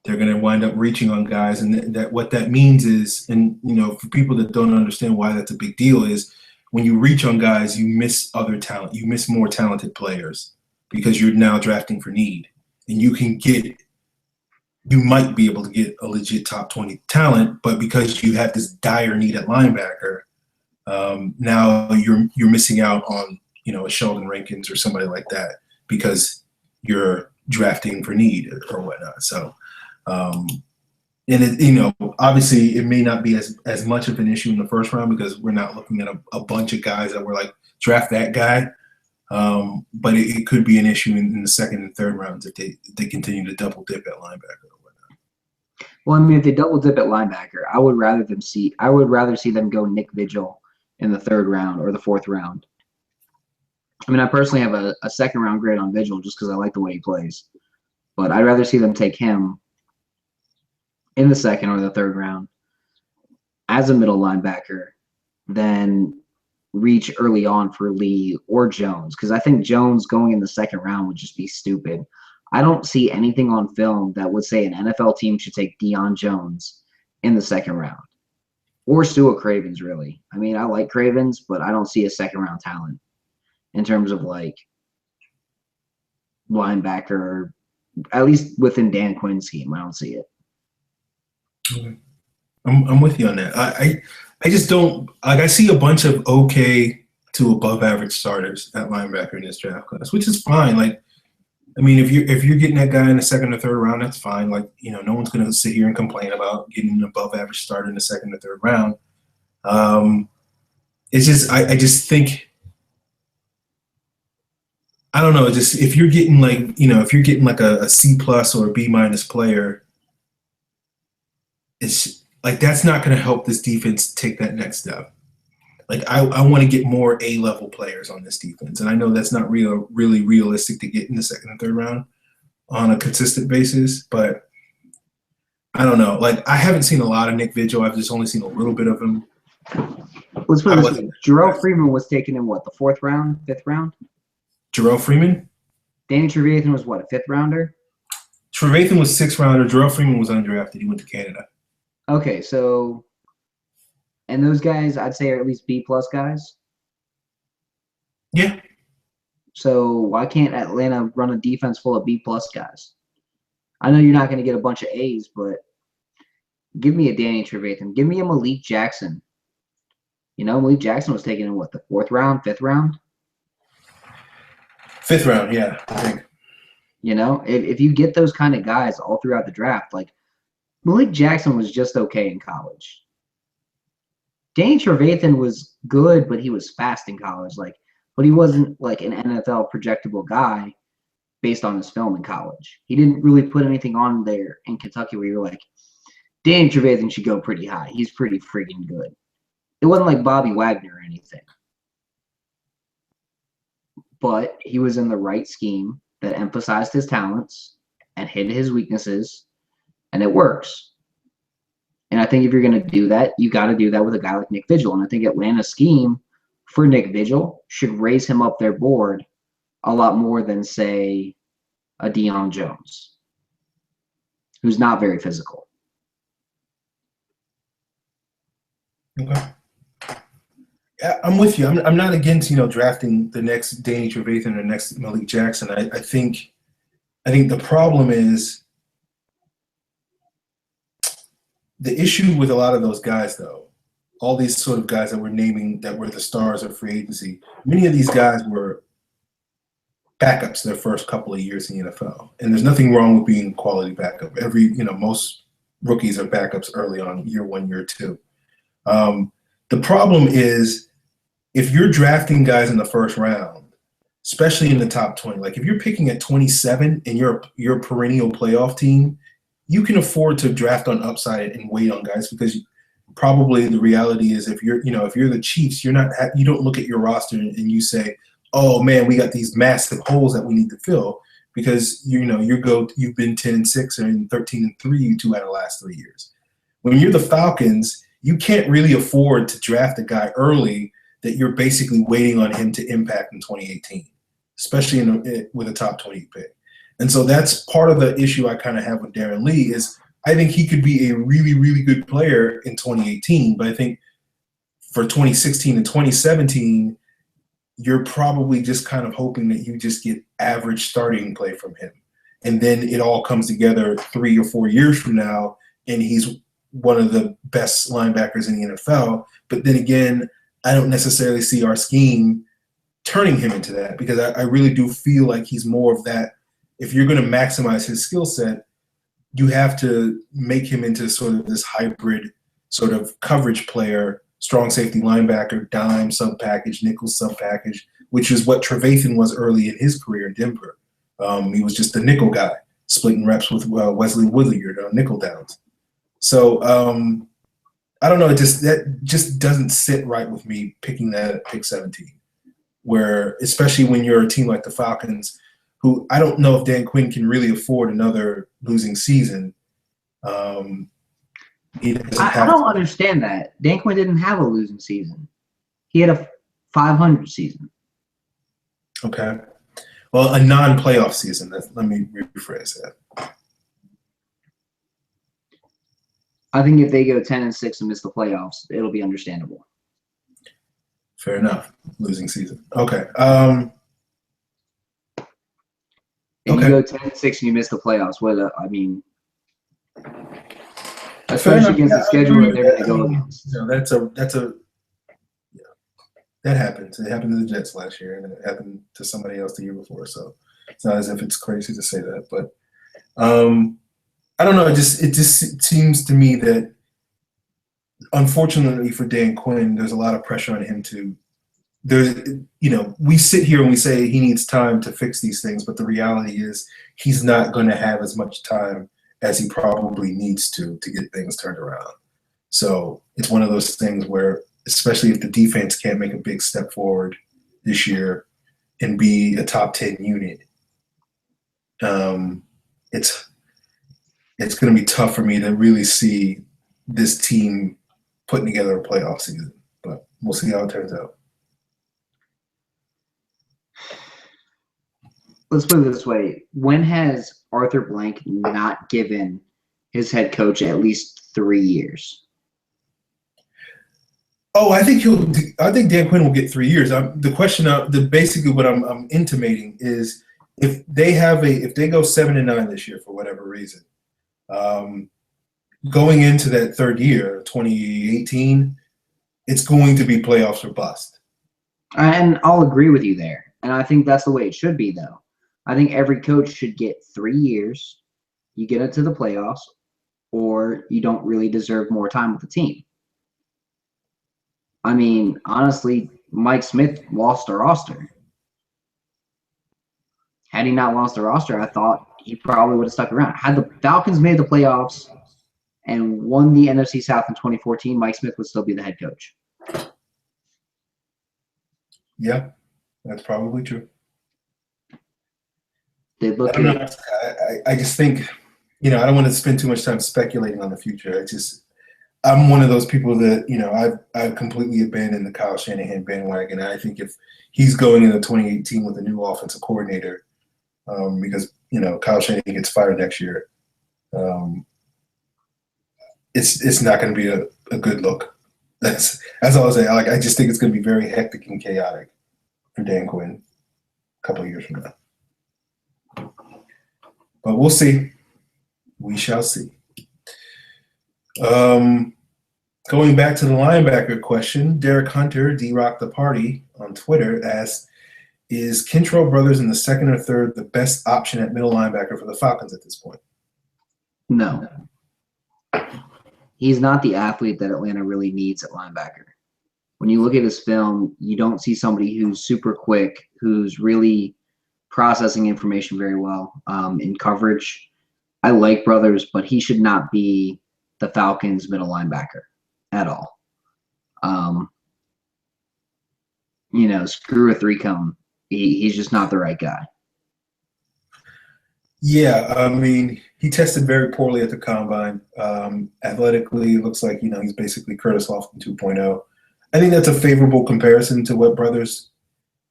going to wind up reaching on guys. And that what that means is, and, for people that don't understand why that's a big deal, is when you reach on guys, you miss other talent. You miss more talented players because you're now drafting for need. And you might be able to get a legit top 20 talent, but because you have this dire need at linebacker, now you're missing out on, a Sheldon Rankins or somebody like that because you're drafting for need or whatnot. So, and it, obviously it may not be as much of an issue in the first round because we're not looking at a bunch of guys that were like, draft that guy. But it could be an issue in the second and third rounds if they continue to double dip at linebacker or whatnot. Well, I mean, if they double dip at linebacker, I would rather see them go Nick Vigil in the third round or the fourth round. I mean, I personally have a second round grade on Vigil just because I like the way he plays. But I'd rather see them take him in the second or the third round as a middle linebacker than reach early on for Lee or Jones, because I think Jones going in the second round would just be stupid. I don't see anything on film that would say an NFL team should take Deion Jones in the second round, or Sua Cravens, really. I mean, I like Cravens, but I don't see a second round talent in terms of like linebacker, or at least within Dan Quinn's scheme. I don't see it. Okay. I'm with you on that. I just don't like. I see a bunch of okay to above average starters at linebacker in this draft class, which is fine. Like, I mean, if you're getting that guy in the second or third round, that's fine. Like, no one's going to sit here and complain about getting an above average starter in the second or third round. It's just I just think, I don't know. Just if you're getting like a C plus or a B minus player, it's like that's not going to help this defense take that next step. Like I want to get more A level players on this defense, and I know that's not really realistic to get in the second and third round on a consistent basis. But I don't know. Like I haven't seen a lot of Nick Vigil. I've just only seen a little bit of him. Let's put it this way: Jarrell Freeman was taken in what, the fourth round, fifth round? Jarrell Freeman. Danny Trevathan was what, a fifth rounder? Trevathan was sixth rounder. Jarrell Freeman was undrafted. He went to Canada. Okay, so. And those guys, I'd say, are at least B-plus guys. Yeah. So why can't Atlanta run a defense full of B-plus guys? I know you're not going to get a bunch of A's, but give me a Danny Trevathan. Give me a Malik Jackson. Malik Jackson was taken in, what, the fourth round, fifth round? Fifth round, yeah, I think. If you get those kind of guys all throughout the draft, like Malik Jackson was just okay in college. Danny Trevathan was good, but he was fast in college. But he wasn't like an NFL projectable guy based on his film in college. He didn't really put anything on there in Kentucky where you're like, Danny Trevathan should go pretty high. He's pretty freaking good. It wasn't like Bobby Wagner or anything. But he was in the right scheme that emphasized his talents and hid his weaknesses, and it works. And I think if you're going to do that, you got to do that with a guy like Nick Vigil. And I think Atlanta's scheme for Nick Vigil should raise him up their board a lot more than, say, a Deion Jones, who's not very physical. Okay. Yeah, I'm with you. I'm not against, drafting the next Danny Trevathan or next Malik Jackson. I think the problem is the issue with a lot of those guys, though, all these sort of guys that we're naming that were the stars of free agency, many of these guys were backups their first couple of years in the NFL. And there's nothing wrong with being a quality backup. Most rookies are backups early on, year one, year two. The problem is if you're drafting guys in the first round, especially in the top 20, like if you're picking at 27 and you're a perennial playoff team, you can afford to draft on upside and wait on guys because probably the reality is if you're the Chiefs, you don't look at your roster and you say, oh man, we got these massive holes that we need to fill because you've been 10-6 and 13-3 2 out of the last 3 years. When you're the Falcons, you can't really afford to draft a guy early that you're basically waiting on him to impact in 2018, especially with a top 20 pick. And so that's part of the issue I kind of have with Darren Lee is I think he could be a really, really good player in 2018. But I think for 2016 and 2017, you're probably just kind of hoping that you just get average starting play from him. And then it all comes together 3 or 4 years from now, and he's one of the best linebackers in the NFL. But then again, I don't necessarily see our scheme turning him into that because I really do feel like he's more of that. If you're going to maximize his skill set, you have to make him into sort of this hybrid sort of coverage player, strong safety linebacker, dime sub-package, nickel sub-package, which is what Trevathan was early in his career in Denver. He was just a nickel guy, splitting reps with Wesley Woodyard on nickel downs. So I don't know. That just doesn't sit right with me picking that at pick 17, where especially when you're a team like the Falcons, who I don't know if Dan Quinn can really afford another losing season. I don't understand that. Dan Quinn didn't have a losing season. He had a 500 season. Okay. Well, a non-playoff season. Let me rephrase that. I think if they go 10-6 and miss the playoffs, it'll be understandable. Fair enough. Losing season. Okay. If Okay. you go 10-6 and you miss the playoffs, Fair especially enough. against Yeah, the I schedule agree that with they're that. going to go against. That happens. It happened to the Jets last year, and it happened to somebody else the year before. So it's not as if it's crazy to say that, but I don't know. It just seems to me that, unfortunately for Dan Quinn, there's a lot of pressure on him to. We sit here and we say he needs time to fix these things, but the reality is he's not going to have as much time as he probably needs to get things turned around. So it's one of those things where, especially if the defense can't make a big step forward this year and be a top 10 unit, it's going to be tough for me to really see this team putting together a playoff season. But we'll see how it turns out. Let's put it this way. When has Arthur Blank not given his head coach at least 3 years? Oh, I think Dan Quinn will get 3 years. Basically what I'm intimating is if they go 7-9 this year for whatever reason, going into that third year, 2018, it's going to be playoffs or bust. And I'll agree with you there. And I think that's the way it should be, though. I think every coach should get 3 years. You get into the playoffs, or you don't really deserve more time with the team. I mean, honestly, Mike Smith lost the roster. Had he not lost the roster, I thought he probably would have stuck around. Had the Falcons made the playoffs and won the NFC South in 2014, Mike Smith would still be the head coach. Yeah, that's probably true. They look I don't know. I just think, I don't want to spend too much time speculating on the future. I'm one of those people that, I've completely abandoned the Kyle Shanahan bandwagon. I think if he's going into 2018 with a new offensive coordinator, because, Kyle Shanahan gets fired next year, it's not going to be a good look. That's all I'll say. I just think it's going to be very hectic and chaotic for Dan Quinn a couple of years from now. But we'll see. We shall see. Going back to the linebacker question, Derrick Hunter, D-Rock the Party on Twitter asked, is Kentrell Brothers in the second or third the best option at middle linebacker for the Falcons at this point? No. He's not the athlete that Atlanta really needs at linebacker. When you look at his film, you don't see somebody who's super quick, who's really processing information very well in coverage. I like Brothers, but he should not be the Falcons' middle linebacker at all. Screw a 3-cone. He's just not the right guy. Yeah, I mean, he tested very poorly at the combine. Athletically, it looks like, he's basically Curtis Lofton 2.0. I think that's a favorable comparison to what Brothers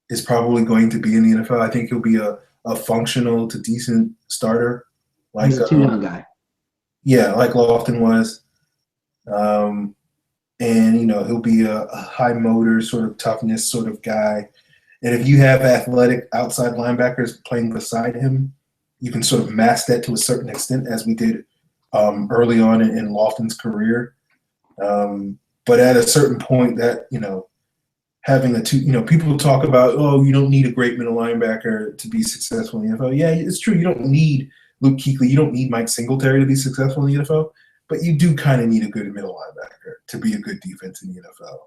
is probably going to be in the NFL. I think he'll be a functional to decent starter. He's a two-down guy. Yeah, like Lofton was. And, he'll be a high motor sort of toughness sort of guy. And if you have athletic outside linebackers playing beside him, you can sort of mask that to a certain extent, as we did early on in Lofton's career. But at a certain point that, having people talk about, oh, you don't need a great middle linebacker to be successful in the NFL. Yeah, it's true. You don't need Luke Kuechly. You don't need Mike Singletary to be successful in the NFL. But you do kind of need a good middle linebacker to be a good defense in the NFL.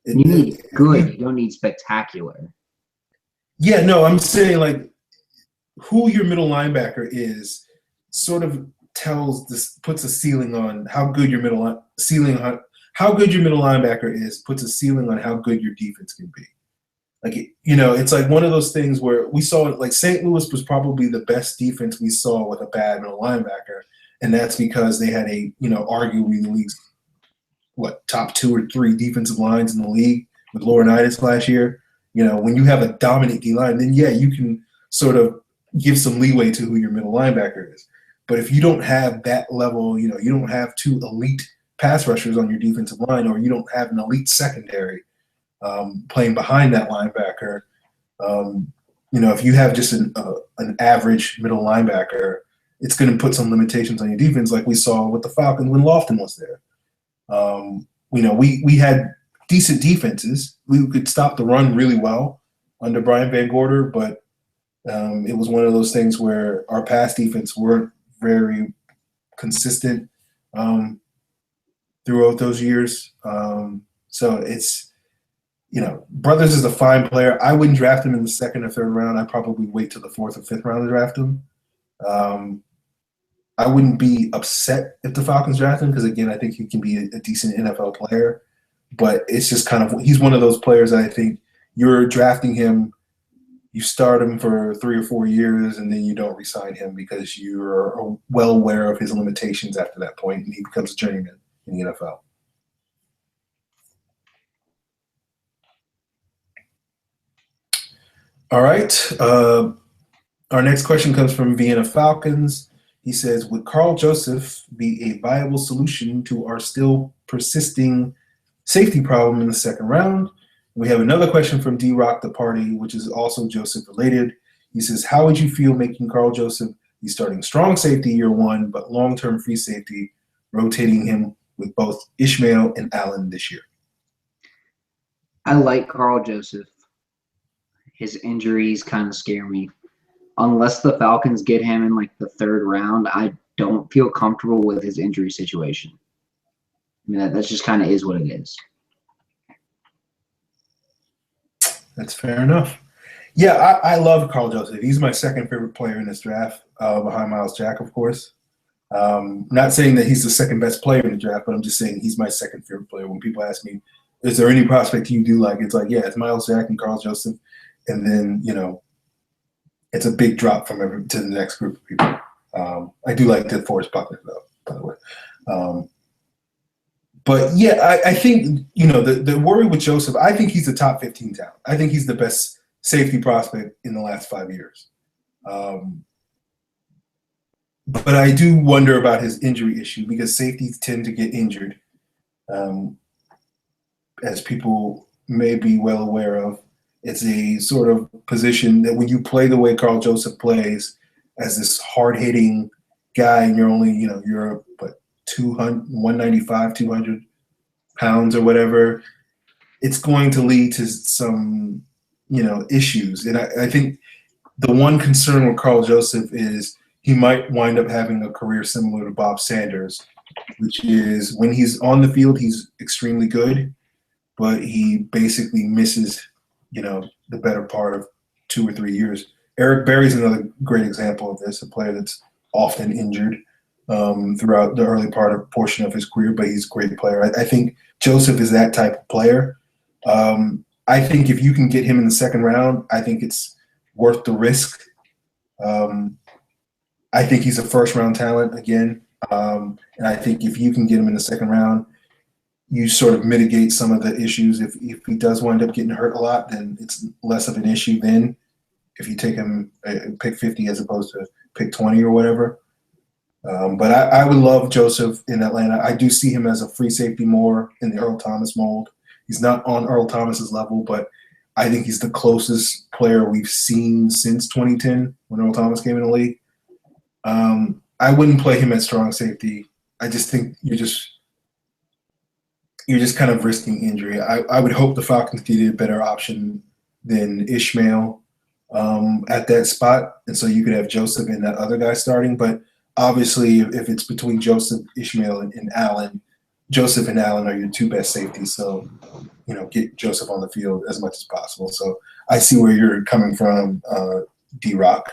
You need good. You don't need spectacular. Yeah, no, I'm saying who your middle linebacker is sort of puts a ceiling on how good your middle linebacker is, puts a ceiling on how good your defense can be. It's like one of those things where we saw St. Louis was probably the best defense we saw with a bad middle linebacker, and that's because they had arguably the league's top 2 or 3 defensive lines in the league with Laurinaitis last year. When you have a dominant D line, then yeah, you can sort of give some leeway to who your middle linebacker is. But if you don't have that level, you don't have 2 elite pass rushers on your defensive line, or you don't have an elite secondary playing behind that linebacker, if you have just an average middle linebacker, it's going to put some limitations on your defense, like we saw with the Falcons when Lawson was there. We had decent defenses. We could stop the run really well under Brian Van Gorder, but it was one of those things where our pass defense weren't very consistent throughout those years. So it's, Brothers is a fine player. I wouldn't draft him in the second or third round. I'd probably wait till the fourth or fifth round to draft him. I wouldn't be upset if the Falcons draft him because, again, I think he can be a decent NFL player. But it's just he's one of those players that I think you're drafting him, you start him for 3 or 4 years, and then you don't re-sign him because you're well aware of his limitations after that point, and he becomes a journeyman in the NFL. All right. Our next question comes from Vienna Falcons. He says, would Carl Joseph be a viable solution to our still persisting safety problem in the second round? We have another question from D-Rock the Party, which is also Joseph related. He says, how would you feel making Carl Joseph be starting strong safety year one, but long-term free safety, rotating him with both Ishmael and Allen this year? I like Carl Joseph. His injuries kind of scare me. Unless the Falcons get him in the third round, I don't feel comfortable with his injury situation. I mean, that's just kind of is what it is. That's fair enough. Yeah, I love Carl Joseph. He's my second favorite player in this draft, behind Miles Jack, of course. Not saying that he's the second best player in the draft, but I'm just saying he's my second favorite player. When people ask me, is there any prospect you do like? It's it's Miles Jack and Carl Joseph. And then, it's a big drop from to the next group of people. I do like DeForest Buckner, though, by the way. But, yeah, I think, the worry with Joseph, I think he's a top 15 talent. I think he's the best safety prospect in the last 5 years. But I do wonder about his injury issue because safeties tend to get injured, as people may be well aware of. It's a sort of position that when you play the way Carl Joseph plays, as this hard-hitting guy, and you're only, you're 195, 200 pounds or whatever, it's going to lead to some, issues. And I think the one concern with Carl Joseph is he might wind up having a career similar to Bob Sanders, which is when he's on the field, he's extremely good, but he basically misses the better part of 2 or 3 years. Eric Berry's another great example of this, a player that's often injured throughout the early portion of his career, but he's a great player. I think Joseph is that type of player. I think if you can get him in the second round, I think it's worth the risk. I think he's a first-round talent again, and I think if you can get him in the second round, you sort of mitigate some of the issues. If he does wind up getting hurt a lot, then it's less of an issue then if you take him pick 50 as opposed to pick 20 or whatever. But I would love Joseph in Atlanta. I do see him as a free safety more in the Earl Thomas mold. He's not on Earl Thomas's level, but I think he's the closest player we've seen since 2010 when Earl Thomas came in the league. I wouldn't play him at strong safety. I just think you're just kind of risking injury. I would hope the Falcons get a better option than Ishmael at that spot, and so you could have Joseph and that other guy starting. But obviously, if it's between Joseph, Ishmael, and Allen, Joseph and Allen are your two best safeties. So, get Joseph on the field as much as possible. So I see where you're coming from, D-Rock.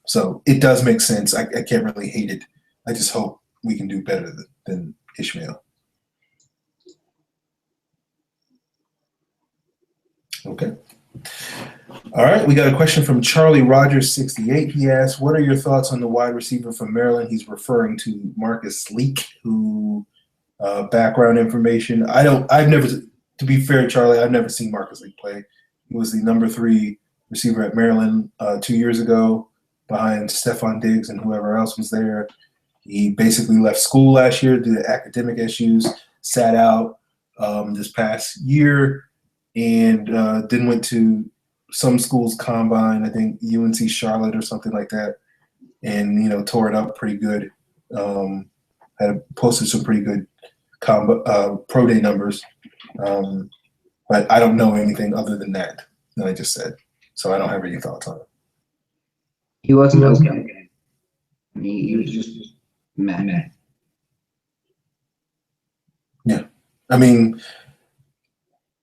So it does make sense. I can't really hate it. I just hope we can do better than Ishmael. Okay. All right. We got a question from Charlie Rogers 68. He asks, what are your thoughts on the wide receiver from Maryland? He's referring to Marcus Leak, who background information. To be fair, Charlie, I've never seen Marcus Leak play. He was the number 3 receiver at Maryland 2 years ago behind Stephon Diggs and whoever else was there. He basically left school last year due to academic issues, sat out this past year, and then went to some schools combine. I think UNC Charlotte or something like that, and tore it up pretty good. Had posted some pretty good pro day numbers, but I don't know anything other than that I just said. So I don't have any thoughts on it. He wasn't okay. He was just meh. Yeah, I mean,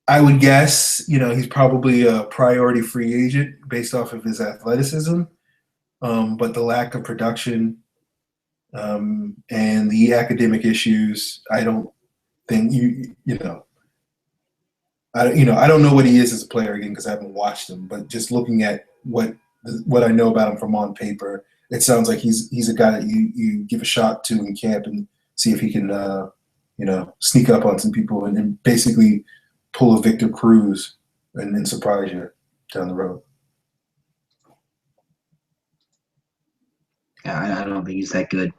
I would guess he's probably a priority free agent based off of his athleticism, but the lack of production and the academic issues, I don't think I don't know what he is as a player again because I haven't watched him, but just looking at what I know about him from on paper, it sounds like he's a guy that you give a shot to in camp and see if he can sneak up on some people and basically pull a Victor Cruz and surprise you down the road. Yeah, I don't think he's that good.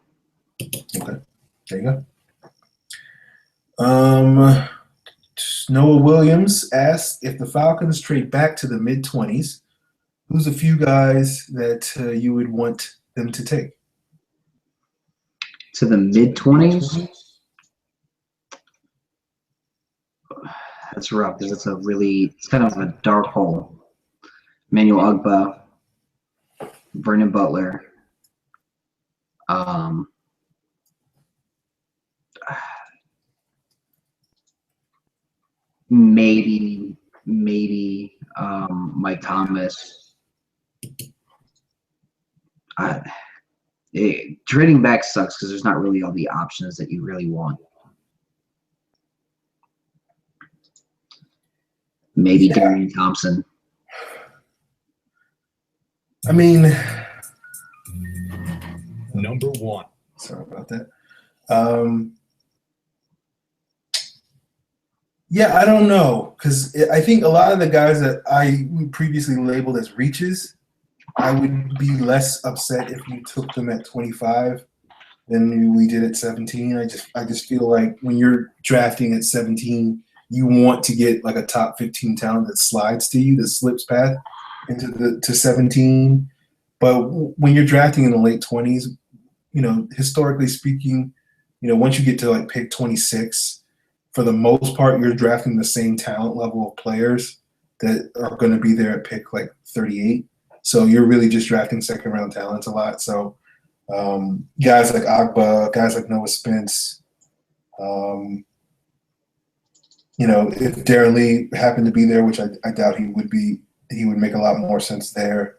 Okay, there you go. Noah Williams asked if the Falcons trade back to the mid-20s, who's a few guys that you would want them to take? To the mid-20s? That's rough because it's kind of a dark hole. Emmanuel Ugba, Vernon Butler, maybe Mike Thomas. Trading back sucks because there's not really all the options that you really want. Maybe Darian Thompson. I mean, number one. Sorry about that. Yeah, I don't know because I think a lot of the guys that I previously labeled as reaches, I would be less upset if you took them at 25 than we did at 17. I just feel like when you're drafting at 17, you want to get like a top 15 talent that slides to you, that slips path to 17. But when you're drafting in the late 20s, historically speaking, once you get to like pick 26, for the most part, you're drafting the same talent level of players that are going to be there at pick like 38. So you're really just drafting second round talents a lot. So guys like Agba, guys like Noah Spence, if Darren Lee happened to be there, which I doubt he would be, he would make a lot more sense there.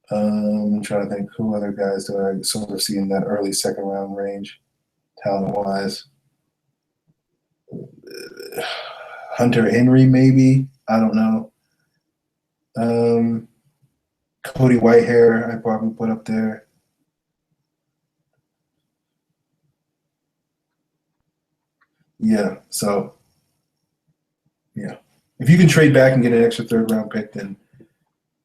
I'm trying to think who other guys do I sort of see in that early second round range, talent wise. Hunter Henry, maybe. I don't know. Cody Whitehair, I probably put up there. Yeah, so yeah. If you can trade back and get an extra third round pick, then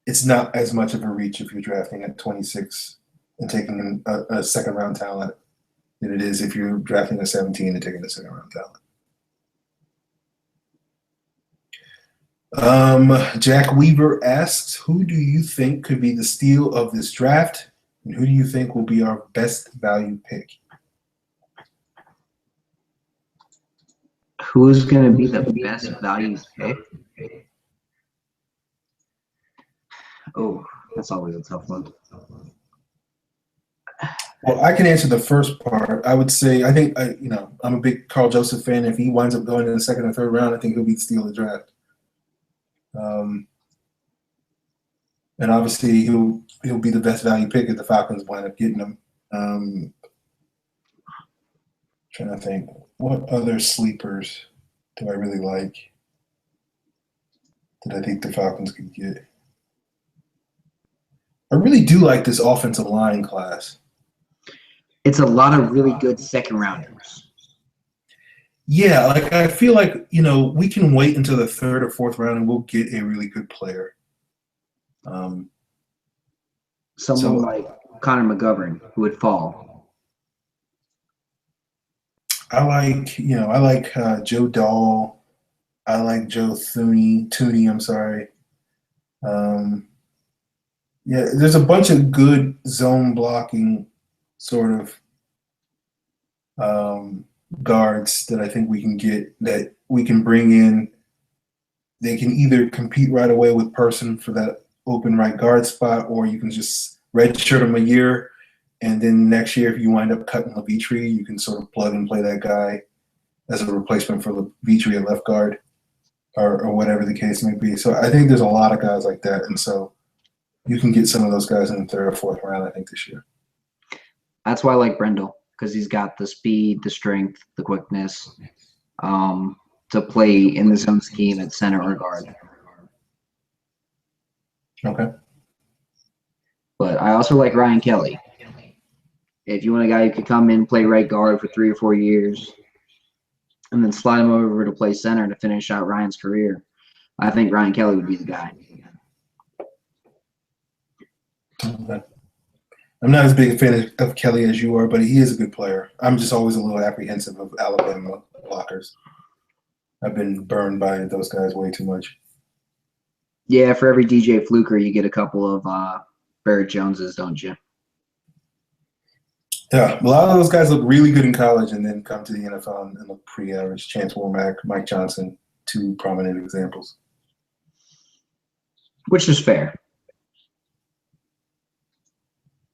it's not as much of a reach if you're drafting at 26 and taking a second round talent than it is if you're drafting a 17 and taking a second round talent. Jack Weaver asks, who do you think could be the steal of this draft, and who do you think will be our best value pick? Who is going to be the best value pick? Oh, that's always a tough one. Well, I can answer the first part. I would say I think I'm a big Carl Joseph fan. If he winds up going in the second or third round, I think he'll be the steal of the draft. And obviously he'll be the best value pick if the Falcons wind up getting him. Trying to think, what other sleepers do I really like that I think the Falcons could get? I really do like this offensive line class. It's a lot of really good second rounders. Yeah, like I feel like, we can wait until the third or fourth round and we'll get a really good player. Someone like Connor McGovern who would fall. I like Joe Dahl. I like Joe Tooney, I'm sorry. Yeah, there's a bunch of good zone blocking sort of guards that I think we can get, that we can bring in. They can either compete right away with Person for that open right guard spot, or you can just redshirt them a year, and then next year if you wind up cutting Levitri, you can sort of plug and play that guy as a replacement for Levitri at left guard, or whatever the case may be. So I think there's a lot of guys like that, and so you can get some of those guys in the third or fourth round, I think, this year. That's why I like Brendel, because he's got the speed, the strength, the quickness to play in the zone scheme at center or guard. Okay. But I also like Ryan Kelly. If you want a guy who could come in, play right guard for 3 or 4 years, and then slide him over to play center to finish out Ryan's career, I think Ryan Kelly would be the guy. Okay. I'm not as big a fan of Kelly as you are, but he is a good player. I'm just always a little apprehensive of Alabama blockers. I've been burned by those guys way too much. Yeah, for every DJ Fluker, you get a couple of Barrett Joneses, don't you? Yeah, a lot of those guys look really good in college and then come to the NFL and look pretty average. Chance Womack, Mike Johnson, 2 prominent examples. Which is fair.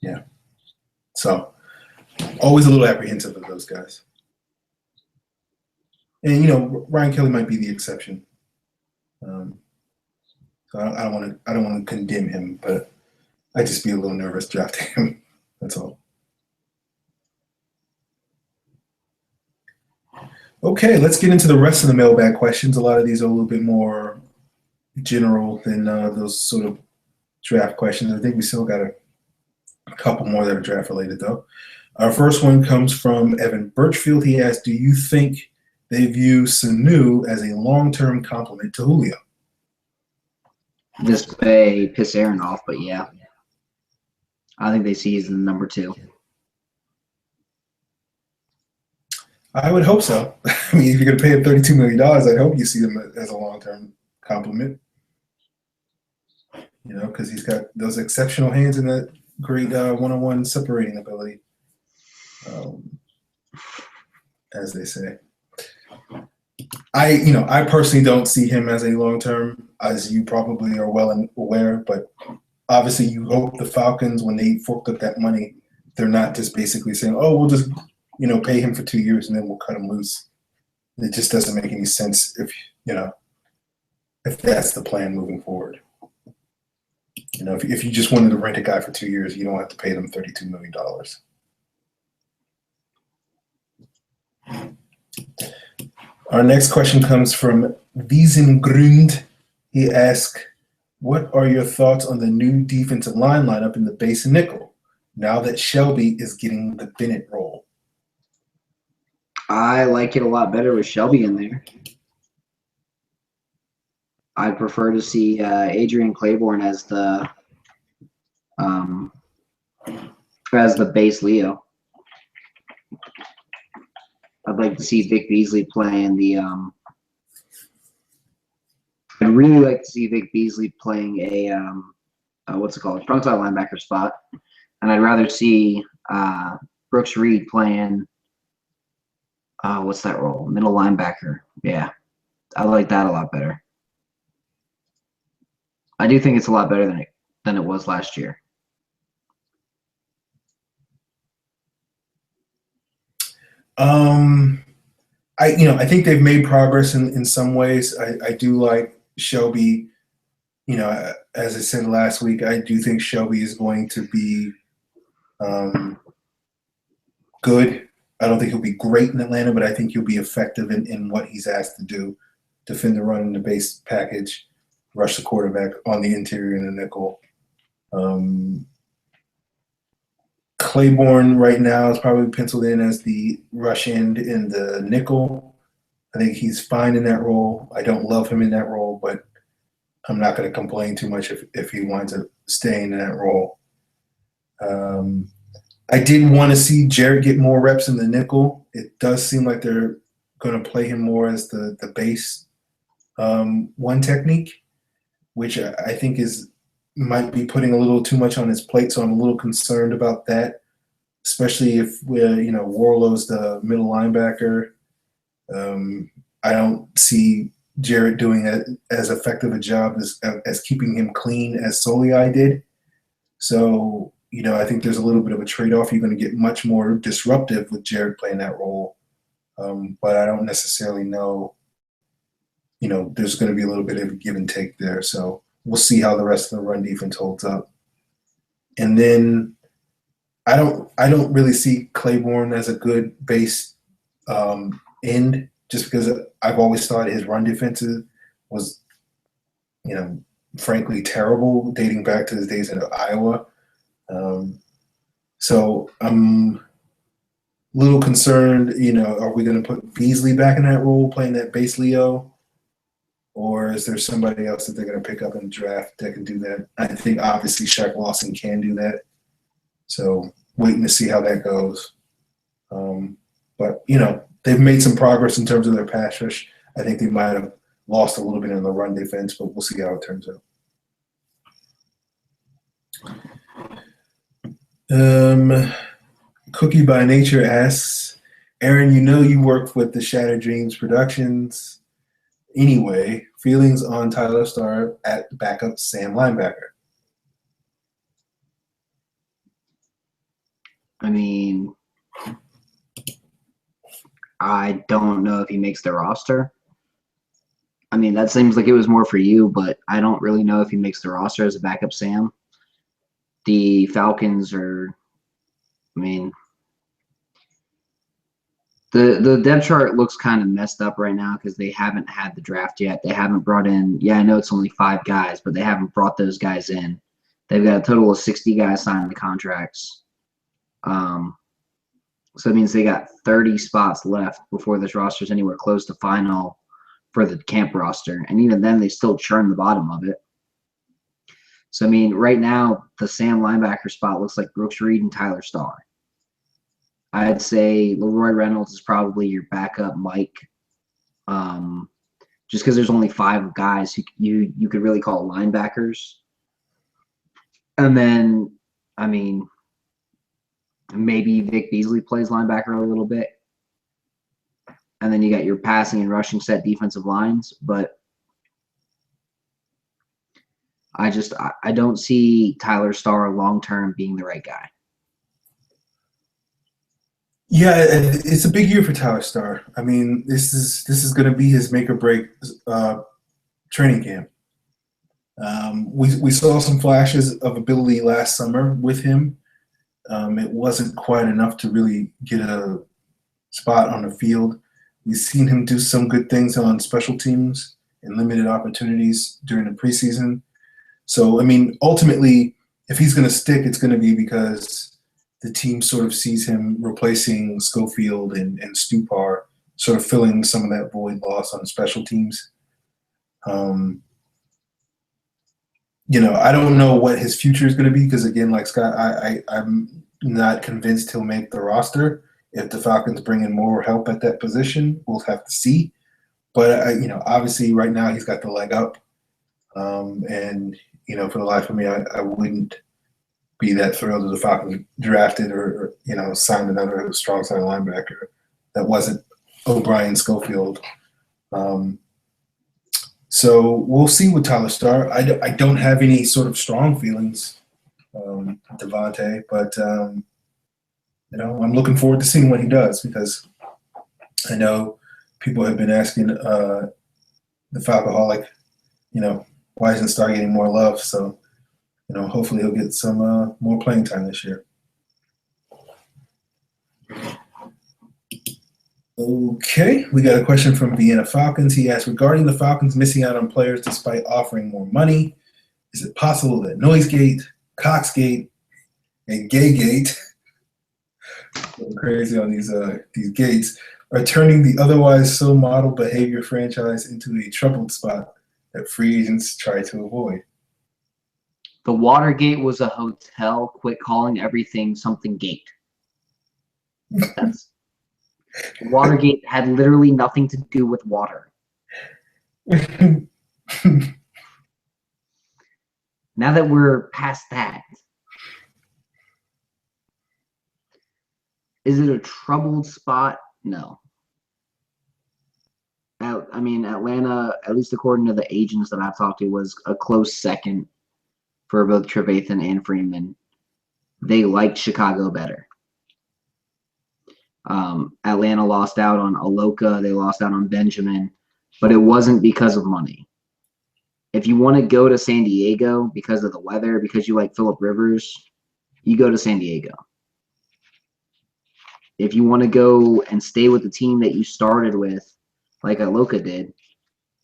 Yeah. So, always a little apprehensive of those guys. And, Ryan Kelly might be the exception. So I don't want to condemn him, but I'd just be a little nervous drafting him. That's all. Okay, let's get into the rest of the mailbag questions. A lot of these are a little bit more general than those sort of draft questions. I think we still got a couple more that are draft related, though. Our first one comes from Evan Birchfield. He asked, do you think they view Sanu as a long-term complement to Julio? This may piss Aaron off, but yeah. I think they see he's in the number 2. I would hope so. I mean, if you're going to pay him $32 million, I'd hope you see him as a long-term compliment. Because he's got those exceptional hands and that great one-on-one separating ability, as they say. I personally don't see him as a long-term, as you probably are well aware, but obviously you hope the Falcons, when they forked up that money, they're not just basically saying, oh, we'll just pay him for 2 years and then we'll cut him loose. It just doesn't make any sense if that's the plan moving forward. If you just wanted to rent a guy for 2 years, you don't have to pay them $32 million. Our next question comes from Wiesengrund. He asked, what are your thoughts on the new defensive line lineup in the base and nickel now that Shelby is getting the Bennett role? I like it a lot better with Shelby in there. I'd prefer to see Adrian Claiborne as the base Leo. I'd like to see Vic Beasley playing the I'd really like to see Vic Beasley playing a strong side linebacker spot, and I'd rather see Brooks Reed playing what's that role? Middle linebacker. Yeah, I like that a lot better. I do think it's a lot better than it was last year. I think they've made progress in some ways. I do like Shelby. As I said last week, I do think Shelby is going to be good. I don't think he'll be great in Atlanta, but I think he'll be effective in what he's asked to do. Defend the run in the base package, rush the quarterback on the interior and the nickel. Claiborne right now is probably penciled in as the rush end in the nickel. I think he's fine in that role. I don't love him in that role, but I'm not going to complain too much if he winds up staying in that role. I did want to see Jarrett get more reps in the nickel. It does seem like they're going to play him more as the base one technique, which I think might be putting a little too much on his plate. So I'm a little concerned about that, especially if Warlow's the middle linebacker. I don't see Jarrett doing as effective a job as keeping him clean as Soliai did. So, I think there's a little bit of a trade-off. You're going to get much more disruptive with Jarrett playing that role. But I don't necessarily know, there's going to be a little bit of a give and take there. So we'll see how the rest of the run defense holds up. And then I don't really see Claiborne as a good base end, just because I've always thought his run defense was, frankly terrible, dating back to his days in Iowa. So I'm a little concerned, are we going to put Beasley back in that role, playing that base Leo? Or is there somebody else that they're going to pick up in the draft that can do that? I think obviously Shaq Lawson can do that. So waiting to see how that goes. But, they've made some progress in terms of their pass rush. I think they might have lost a little bit in the run defense, but we'll see how it turns out. Cookie by Nature asks, Aaron, you worked with the Shattered Dreams Productions. Anyway, feelings on Tyler Starr at backup Sam linebacker? I mean, I don't know if he makes the roster. I mean, that seems like it was more for you, but I don't really know if he makes the roster as a backup Sam. The Falcons are, the depth chart looks kind of messed up right now because they haven't had the draft yet. They haven't brought in, I know it's only 5 guys, but they haven't brought those guys in. They've got a total of 60 guys signing the contracts. So it means they got 30 spots left before this roster is anywhere close to final for the camp roster. And even then, they still churn the bottom of it. So, right now, the Sam linebacker spot looks like Brooks Reed and Tyler Starr. I'd say Laroy Reynolds is probably your backup Mike, just because there's only 5 guys who you could really call linebackers. And then, maybe Vic Beasley plays linebacker a little bit. And then you got your passing and rushing set defensive lines. But I don't see Tyler Starr long-term being the right guy. Yeah, it's a big year for Tyler Starr. This is going to be his make or break training camp. We saw some flashes of ability last summer with him. It wasn't quite enough to really get a spot on the field. We've seen him do some good things on special teams and limited opportunities during the preseason. So, ultimately, if he's going to stick, it's going to be because the team sort of sees him replacing Schofield and Stupar, sort of filling some of that void loss on special teams. I don't know what his future is going to be because, again, like Scott, I'm not convinced he'll make the roster. If the Falcons bring in more help at that position, we'll have to see. But, obviously right now he's got the leg up. And, for the life of me, I wouldn't be that thrilled if the Falcons drafted or signed another strong side linebacker that wasn't O'Brien Schofield. So we'll see with Tyler Starr. I don't have any sort of strong feelings, Devontae, but I'm looking forward to seeing what he does because I know people have been asking the Falcoholic, why isn't Starr getting more love? So, hopefully he'll get some more playing time this year. Okay, we got a question from Vienna Falcons. He asked, regarding the Falcons missing out on players despite offering more money, is it possible that Noisegate, Coxgate, and Gaygate, going crazy on these gates, are turning the otherwise so model behavior franchise into a troubled spot that free agents try to avoid? The Watergate was a hotel. Quit calling everything something gate. Watergate had literally nothing to do with water. Now that we're past that, is it a troubled spot? No. I mean, Atlanta, at least according to the agents that I've talked to, was a close second for both Trevathan and Freeman. They liked Chicago better. Atlanta lost out on Aloka. They lost out on Benjamin, but it wasn't because of money. If you want to go to San Diego because of the weather, because you like Phillip Rivers, you go to San Diego. If you want to go and stay with the team that you started with, like Aloka did,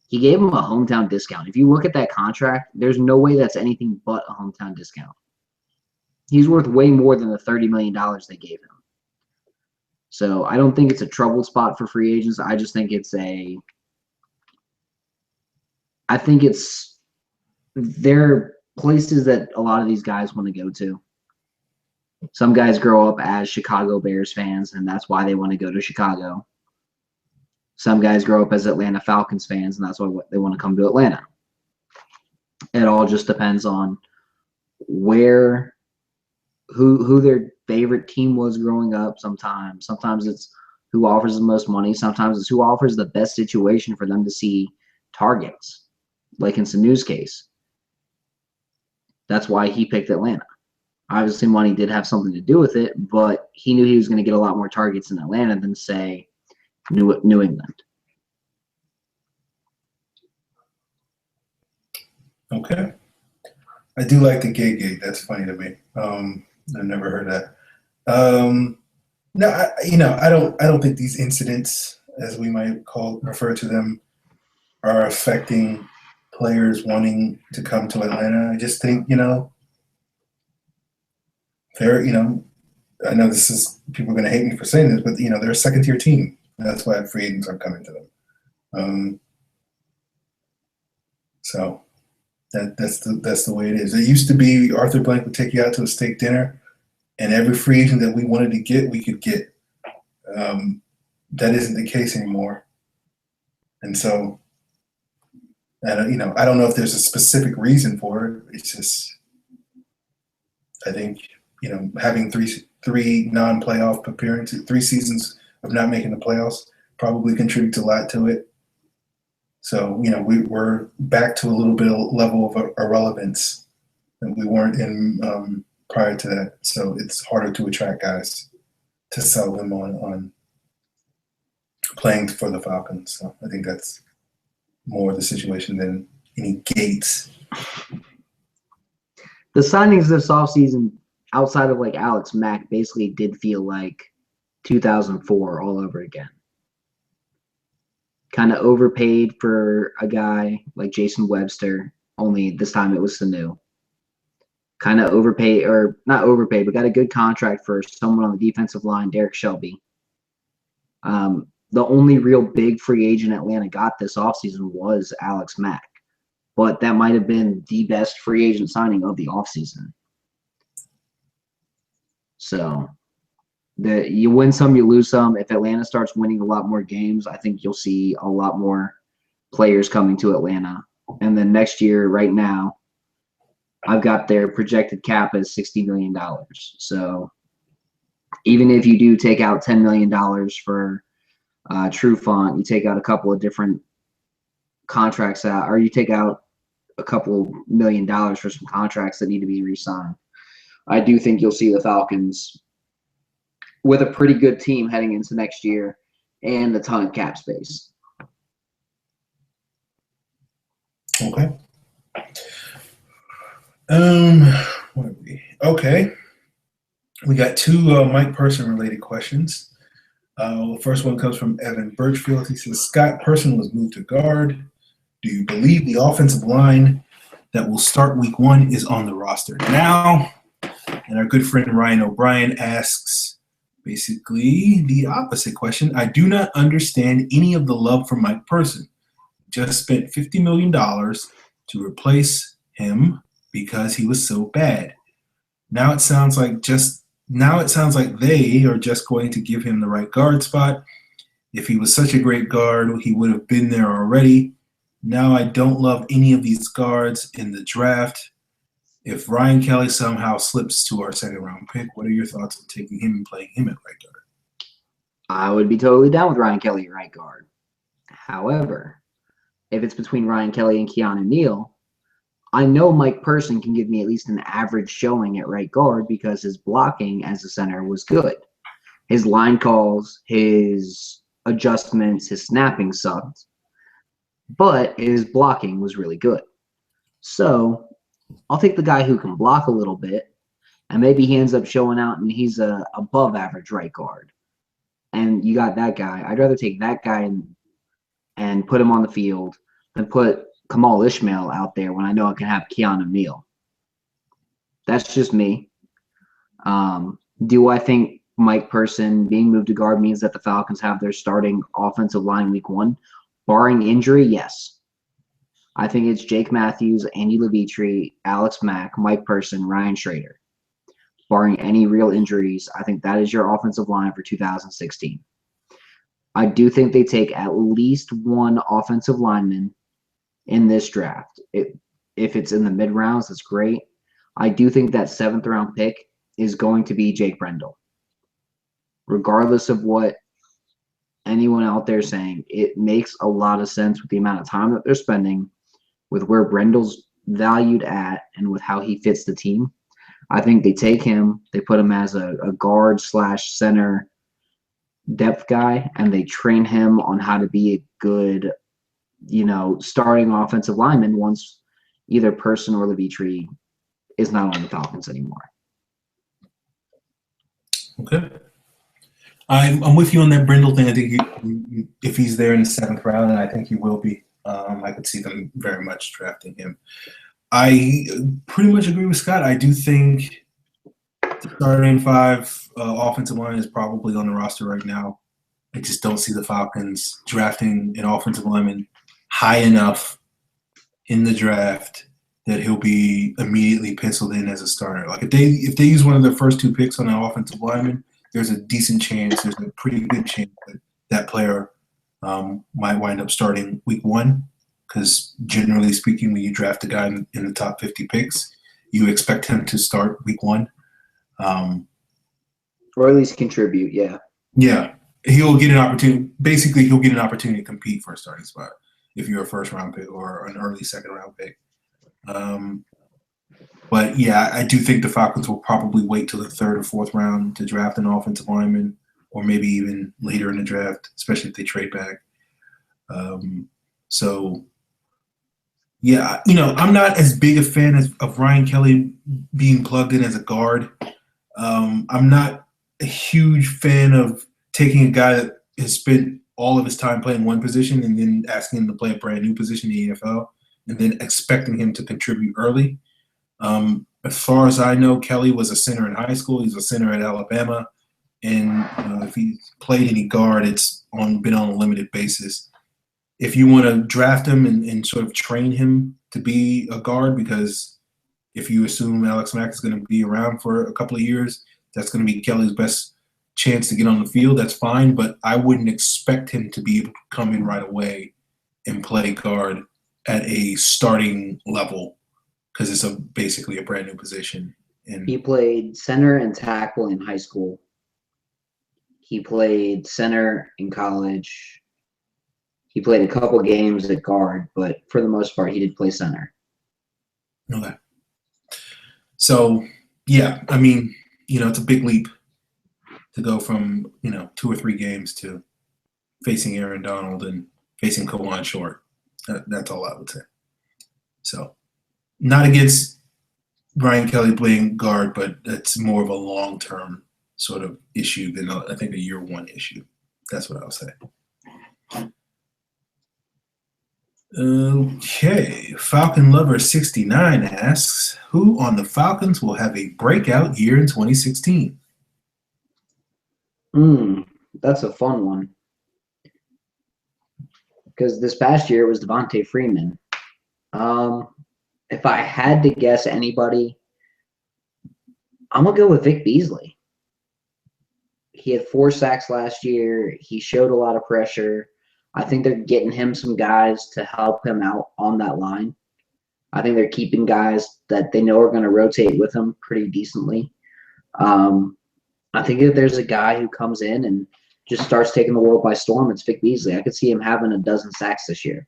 he gave him a hometown discount. If you look at that contract, there's no way that's anything but a hometown discount. He's worth way more than the $30 million they gave him. So I don't think it's a trouble spot for free agents. I just think there are places that a lot of these guys want to go to. Some guys grow up as Chicago Bears fans, and that's why they want to go to Chicago. Some guys grow up as Atlanta Falcons fans, and that's why they want to come to Atlanta. It all just depends on who their favorite team was growing up. Sometimes it's who offers the most money. Sometimes it's who offers the best situation for them to see targets, like in Sanu's case. That's why he picked Atlanta. Obviously, money did have something to do with it, but he knew he was going to get a lot more targets in Atlanta than, say, New England. Okay. I do like the gay. That's funny to me. I've never heard that. No, I don't think these incidents, as we might refer to them, are affecting players wanting to come to Atlanta. I just think, they're, I know people are going to hate me for saying this, but they're a second-tier team. That's why free agents are coming to them. So that's the way it is. It used to be Arthur Blank would take you out to a steak dinner, and every free agent that we wanted to get, we could get. That isn't the case anymore. And so, I don't know if there's a specific reason for it. It's just, I think, having three non-playoff appearances, 3 seasons of not making the playoffs probably contributes a lot to it. So, we're back to a little bit of level of irrelevance that we weren't in prior to that. So it's harder to attract guys to sell them on playing for the Falcons. So I think that's more the situation than any gates. The signings this offseason, outside of like Alex Mack, basically did feel like 2004 all over again. Kind of overpaid for a guy like Jason Webster, only this time it was Sanu. Kind of overpaid, or not overpaid, but got a good contract for someone on the defensive line, Derek Shelby. The only real big free agent Atlanta got this offseason was Alex Mack, but that might have been the best free agent signing of the offseason. So you win some, you lose some. If Atlanta starts winning a lot more games, I think you'll see a lot more players coming to Atlanta. And then next year, right now, I've got their projected cap as $60 million. So even if you do take out $10 million for Trufant, you take out a couple of different contracts out, or you take out a couple $1 million for some contracts that need to be re-signed. I do think you'll see the Falcons with a pretty good team heading into next year and a ton of cap space. Okay. What are we? Okay. We got 2 Mike Person related questions. The first one comes from Evan Birchfield. He says, Scott Person was moved to guard. Do you believe the offensive line that will start week 1 is on the roster now? And our good friend Ryan O'Brien asks basically the opposite question. I do not understand any of the love for Mike Person. Just spent $50 million to replace him because he was so bad. Now it sounds like they are just going to give him the right guard spot. If he was such a great guard, he would have been there already. Now I don't love any of these guards in the draft. If Ryan Kelly somehow slips to our second-round pick, what are your thoughts on taking him and playing him at right guard? I would be totally down with Ryan Kelly at right guard. However, if it's between Ryan Kelly and Keanu Neal, I know Mike Person can give me at least an average showing at right guard because his blocking as a center was good. His line calls, his adjustments, his snapping sucked, but his blocking was really good. So I'll take the guy who can block a little bit, and maybe he ends up showing out and he's a above average right guard. And you got that guy. I'd rather take that guy and put him on the field than put Kamal Ishmael out there when I know I can have Keanu Neal. That's just me. Do I think Mike Person being moved to guard means that the Falcons have their starting offensive line week 1? Barring injury, yes. I think it's Jake Matthews, Andy Levitre, Alex Mack, Mike Person, Ryan Schrader. Barring any real injuries, I think that is your offensive line for 2016. I do think they take at least one offensive lineman in this draft. If it's in the mid-rounds, that's great. I do think that 7th-round pick is going to be Jake Brendel. Regardless of what anyone out there is saying, it makes a lot of sense with the amount of time that they're spending, with where Brendel's valued at, and with how he fits the team. I think they take him, they put him as a guard/center depth guy, and they train him on how to be a good, starting offensive lineman once either Person or Levitre is not on the Falcons anymore. Okay. I'm with you on that Brendel thing. I think if he's there in the 7th round, and I think he will be, I could see them very much drafting him. I pretty much agree with Scott. I do think the starting 5 offensive line is probably on the roster right now. I just don't see the Falcons drafting an offensive lineman high enough in the draft that he'll be immediately penciled in as a starter. Like if they use one of their first 2 picks on an offensive lineman, there's a decent chance, there's a pretty good chance that player might wind up starting week 1. Because generally speaking, when you draft a guy in the top 50 picks, you expect him to start week 1. Or at least contribute, yeah. Yeah. He'll get an opportunity. Basically, he'll get an opportunity to compete for a starting spot if you're a first-round pick or an early second-round pick. But, yeah, I do think the Falcons will probably wait till the 3rd or 4th round to draft an offensive lineman, or maybe even later in the draft, especially if they trade back. So, yeah, I'm not as big a fan of Ryan Kelly being plugged in as a guard. I'm not a huge fan of taking a guy that has spent all of his time playing one position and then asking him to play a brand new position in the NFL and then expecting him to contribute early. As far as I know, Kelly was a center in high school. He's a center at Alabama. And if he's played any guard, it's been on a limited basis. If you want to draft him and sort of train him to be a guard, because if you assume Alex Mack is going to be around for a couple of years, that's going to be Kelly's best chance to get on the field. That's fine, but I wouldn't expect him to be able to come in right away and play guard at a starting level because it's basically a brand new position. And he played center and tackle in high school. He played center in college. He played a couple games at guard, but for the most part, he did play center. Okay. So, yeah, I mean, it's a big leap to go from, 2 or 3 games to facing Aaron Donald and facing Kawan Short. That's all I would say. So, not against Ryan Kelly playing guard, but it's more of a long-term sort of issue than I think a year 1 issue. That's what I'll say. Okay, Falcon Lover 69 asks, who on the Falcons will have a breakout year in 2016? That's a fun one. Because this past year it was Devontae Freeman. If I had to guess anybody, I'm going to go with Vic Beasley. He had 4 sacks last year. He showed a lot of pressure. I think they're getting him some guys to help him out on that line. I think they're keeping guys that they know are going to rotate with them pretty decently. I think if there's a guy who comes in and just starts taking the world by storm, it's Vic Beasley. I could see him having a dozen sacks this year.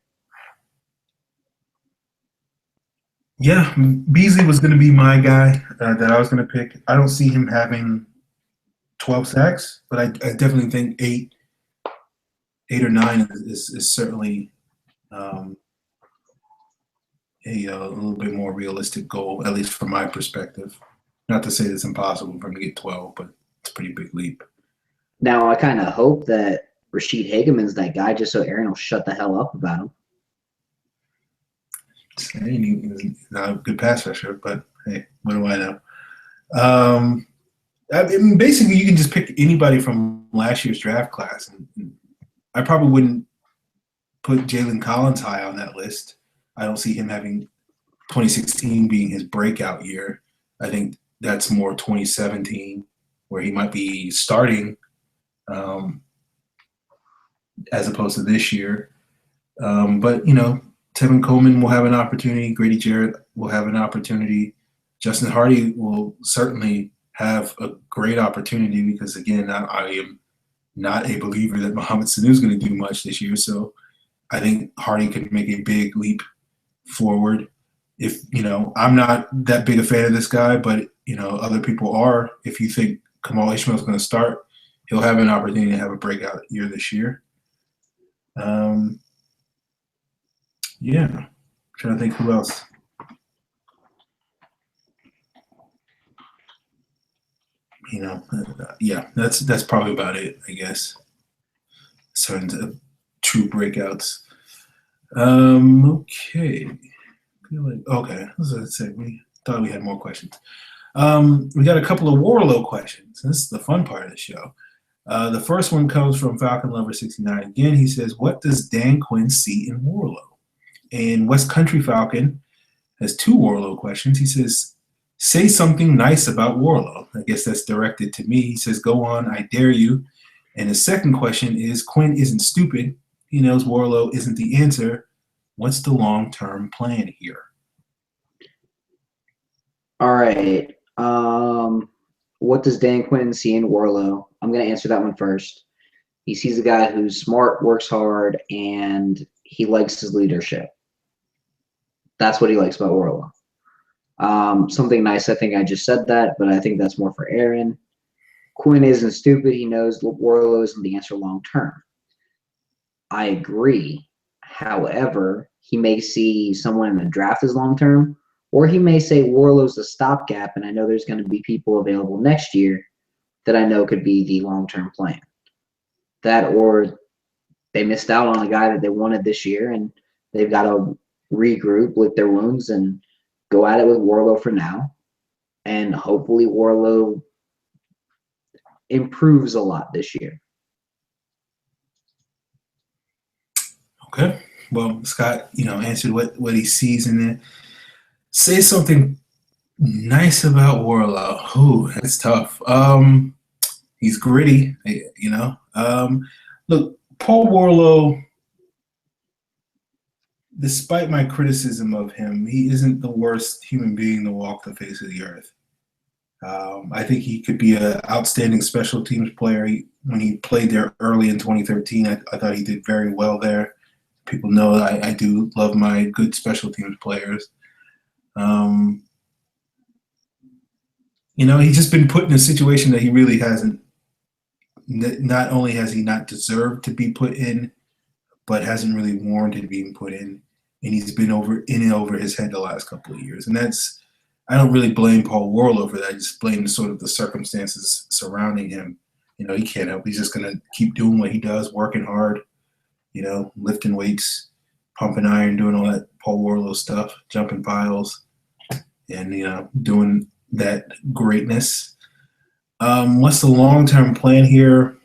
Yeah, Beasley was going to be my guy that I was going to pick. I don't see him having 12 sacks, but I definitely think eight or nine is certainly a little bit more realistic goal, at least from my perspective. Not to say it's impossible for him to get 12, but it's a pretty big leap. Now, I kind of hope that Rashid Hageman's that guy just so Aaron will shut the hell up about him. He's not a good pass rusher, but hey, what do I know? I mean, basically, you can just pick anybody from last year's draft class. And I probably wouldn't put Jalen Collins high on that list. I don't see him having 2016 being his breakout year. I think that's more 2017, where he might be starting as opposed to this year. But, Tevin Coleman will have an opportunity. Grady Jarrett will have an opportunity. Justin Hardy will certainly have a great opportunity because, again, I am not a believer that Mohamed Sanu is going to do much this year. So I think Hardy could make a big leap forward. If, I'm not that big a fan of this guy, but, other people are. If you think Kamal Ishmael is going to start, he'll have an opportunity to have a breakout year this year. Yeah, I'm trying to think who else. Yeah, that's probably about it, I guess. In terms of true breakouts. Okay. Okay, as I said, we thought we had more questions. We got a couple of Warlow questions. This is the fun part of the show. The first one comes from Falcon Lover 69. Again, he says, "What does Dan Quinn see in Warlow?" And West Country Falcon has two Warlow questions. He says, "Say something nice about Warlow." I guess that's directed to me. He says, "Go on, I dare you." And his second question is, "Quinn isn't stupid. He knows Warlow isn't the answer. What's the long-term plan here?" All right. What does Dan Quinn see in Warlow? I'm going to answer that one first. He sees a guy who's smart, works hard, and he likes his leadership. That's what he likes about Warlow. Something nice, I think I just said that, but I think that's more for Aaron. Quinn isn't stupid. He knows Warlow isn't the answer long term. I agree. However, he may see someone in the draft as long term, or he may say Warlow's a stopgap, and I know there's going to be people available next year that I know could be the long-term plan. That, or they missed out on a guy that they wanted this year, and they've got to regroup, lick their wounds, and go at it with Warlow for now. And hopefully Warlow improves a lot this year. Okay. Well, Scott, answered what he sees in there. Say something nice about Warlow. Ooh, that's tough. He's gritty, Look, Paul Warlow, despite my criticism of him, he isn't the worst human being to walk the face of the earth. I think he could be an outstanding special teams player. When he played there early in 2013, I thought he did very well there. People know I do love my good special teams players. He's just been put in a situation that he really hasn't. Not only has he not deserved to be put in, but hasn't really warranted being put in. And he's been in and over his head the last couple of years. And I don't really blame Paul Warlow for that. I just blame sort of the circumstances surrounding him. He can't help. He's just going to keep doing what he does, working hard, lifting weights, pumping iron, doing all that Paul Warlow stuff, jumping piles, and, doing that greatness. What's the long-term plan here?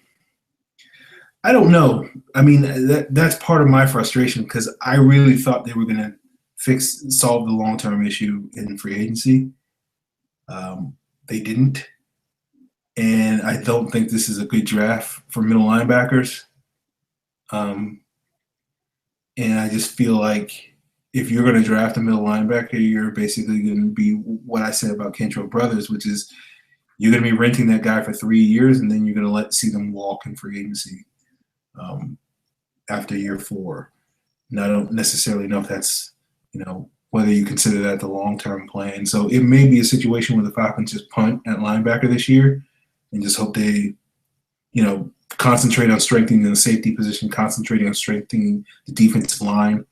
I don't know. I mean, that's part of my frustration because I really thought they were going to solve the long-term issue in free agency. They didn't. And I don't think this is a good draft for middle linebackers. And I just feel like if you're going to draft a middle linebacker, you're basically going to be what I said about Kentrell Brothers, which is you're going to be renting that guy for 3 years, and then you're going to see them walk in free agency after year 4. And I don't necessarily know if that's, whether you consider that the long-term plan. So it may be a situation where the Falcons just punt at linebacker this year and just hope they, concentrate on strengthening the safety position, concentrating on strengthening the defensive line,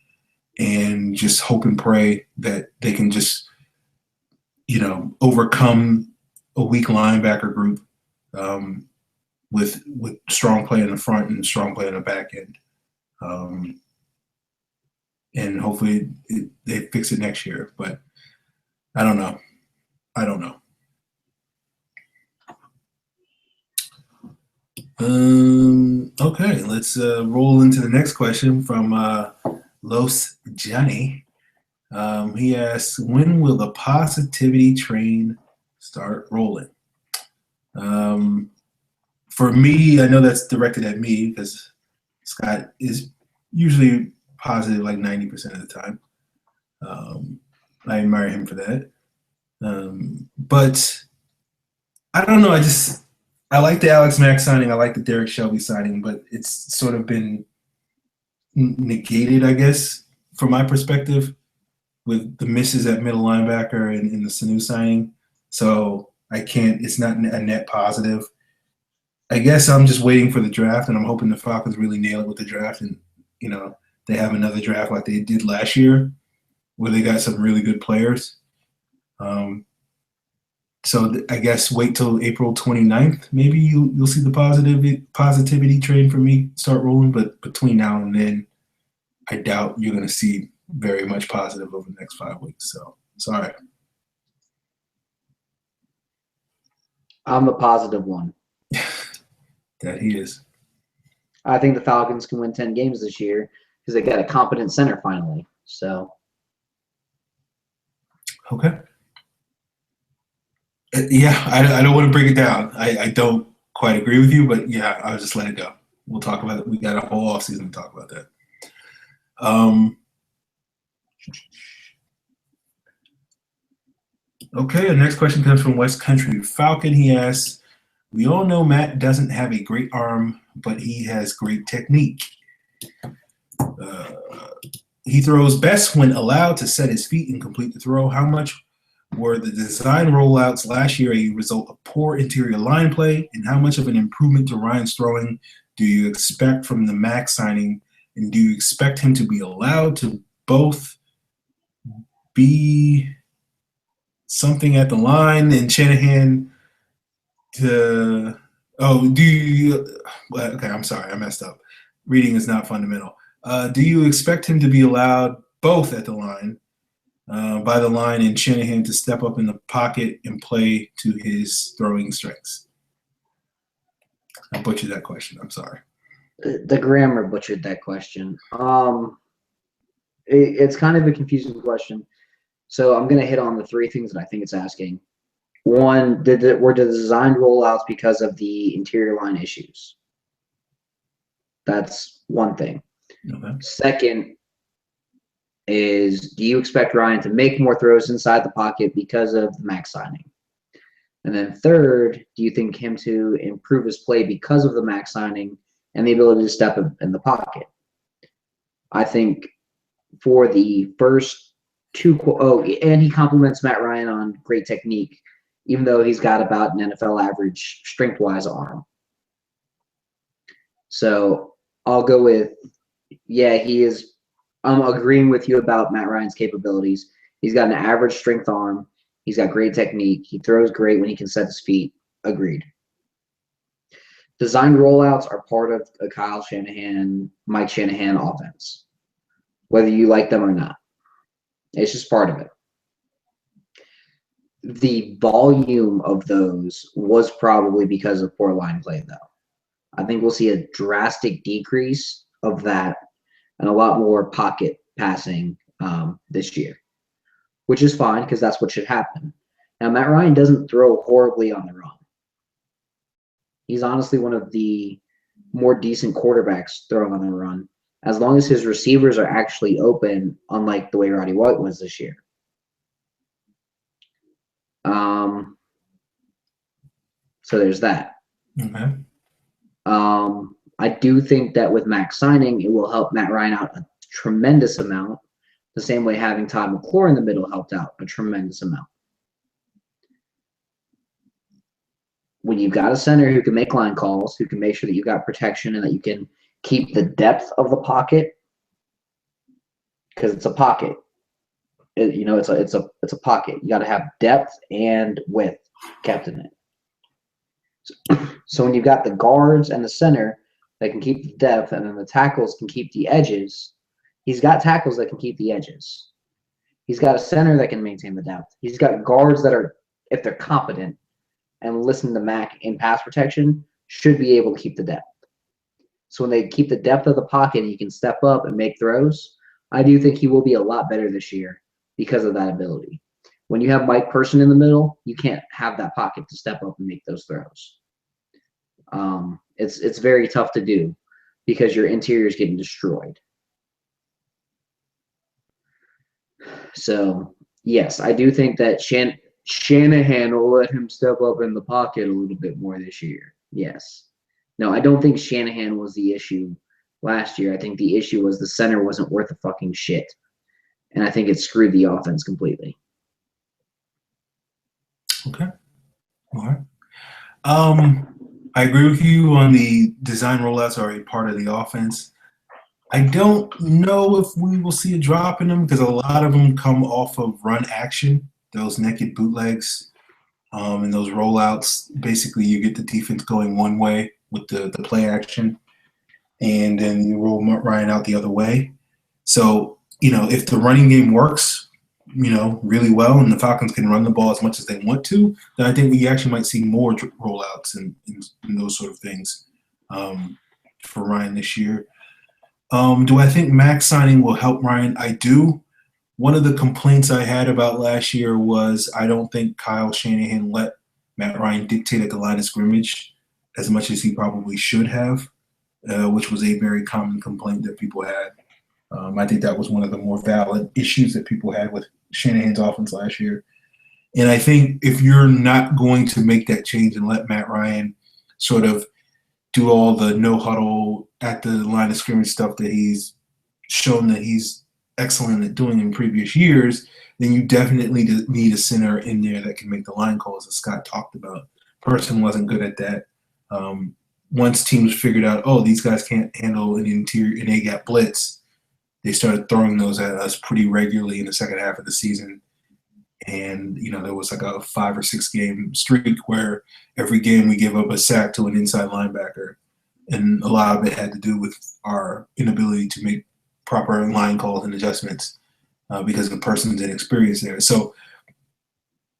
and just hope and pray that they can just, overcome a weak linebacker group with strong play in the front and strong play in the back end. And hopefully they fix it next year. But I don't know. Okay, let's roll into the next question from Los Johnny. He asks, when will the positivity train start rolling? For me, I know that's directed at me because Scott is usually positive like 90% of the time. I admire him for that. But I don't know. I like the Alex Mack signing. I like the Derek Shelby signing, but it's sort of been negated, I guess, from my perspective, with the misses at middle linebacker and the Sanu signing. So it's not a net positive. I guess I'm just waiting for the draft, and I'm hoping the Falcons really nail it with the draft, and, they have another draft like they did last year where they got some really good players. So I guess wait till April 29th. Maybe you'll see the positivity train for me start rolling. But between now and then, I doubt you're going to see very much positive over the next 5 weeks. So sorry. I'm the positive one. That he is. I think the Falcons can win 10 games this year because they got a competent center finally. So. Okay. Yeah, I don't want to break it down. I don't quite agree with you, but yeah, I'll just let it go. We'll talk about it. We got a whole offseason to talk about that. Okay, the next question comes from West Country Falcon. He asks, we all know Matt doesn't have a great arm, but he has great technique. He throws best when allowed to set his feet and complete the throw. How much were the design rollouts last year a result of poor interior line play, and how much of an improvement to Ryan's throwing do you expect from the Max signing, and do you expect him to be allowed to both be something at the line and Shanahan to okay, I'm sorry, I messed up. Reading is not fundamental. Do you expect him to be allowed both at the line, by the line, and Shanahan to step up in the pocket and play to his throwing strengths? I butchered that question. I'm sorry. The grammar butchered that question. It's kind of a confusing question. So I'm going to hit on the 3 things that I think it's asking. One, were the design rollouts because of the interior line issues? That's one thing. Okay. Second is, do you expect Ryan to make more throws inside the pocket because of the Max signing? And then third, do you think him to improve his play because of the Max signing and the ability to step in the pocket? I think for the first 2 and he compliments Matt Ryan on great technique, even though he's got about an NFL average strength-wise arm. So I'll go with, yeah, he is. I'm agreeing with you about Matt Ryan's capabilities. He's got an average strength arm. He's got great technique. He throws great when he can set his feet. Agreed. Design rollouts are part of a Kyle Shanahan, Mike Shanahan offense, whether you like them or not. It's just part of it. The volume of those was probably because of poor line play, though. I think we'll see a drastic decrease of that and a lot more pocket passing this year, which is fine because that's what should happen. Now, Matt Ryan doesn't throw horribly on the run. He's honestly one of the more decent quarterbacks throwing on the run. as long as his receivers are actually open, unlike the way Roddy White was this year. So there's that. Okay. I do think that with Max signing, it will help Matt Ryan out a tremendous amount, the same way having Todd McClure in the middle helped out a tremendous amount. When you've got a center who can make line calls, who can make sure that you've got protection and that you can keep the depth of the pocket, because it's a pocket. It's a pocket. You got to have depth and width kept in it. So when you've got the guards and the center that can keep the depth, and then the tackles can keep the edges, he's got tackles that can keep the edges. He's got a center that can maintain the depth. He's got guards that are, if they're competent and listen to Mac in pass protection, should be able to keep the depth. So when they keep the depth of the pocket and he can step up and make throws, I do think he will be a lot better this year because of that ability. When you have Mike Person in the middle, you can't have that pocket to step up and make those throws. It's very tough to do because your interior is getting destroyed. So, yes, I do think that Shanahan will let him step up in the pocket a little bit more this year. Yes. No, I don't think Shanahan was the issue last year. I think the issue was the center wasn't worth a fucking shit. And I think it screwed the offense completely. Okay. All right. I agree with you on the design rollouts are a part of the offense. I don't know if we will see a drop in them because a lot of them come off of run action, those naked bootlegs, and those rollouts. Basically, you get the defense going one way with the play action, and then you roll Ryan out the other way. So, if the running game works, really well, and the Falcons can run the ball as much as they want to, then I think we actually might see more rollouts and those sort of things for Ryan this year. Do I think Max signing will help Ryan? I do. One of the complaints I had about last year was I don't think Kyle Shanahan let Matt Ryan dictate at the line of scrimmage as much as he probably should have, which was a very common complaint that people had. I think that was one of the more valid issues that people had with Shanahan's offense last year. And I think if you're not going to make that change and let Matt Ryan sort of do all the no huddle at the line of scrimmage stuff that he's shown that he's excellent at doing in previous years, then you definitely need a center in there that can make the line calls, as Scott talked about. Person wasn't good at that. Once teams figured out, these guys can't handle an A-gap blitz, they started throwing those at us pretty regularly in the second half of the season. And, there was like a 5 or 6 game streak where every game we gave up a sack to an inside linebacker. And a lot of it had to do with our inability to make proper line calls and adjustments because the person's inexperienced there. So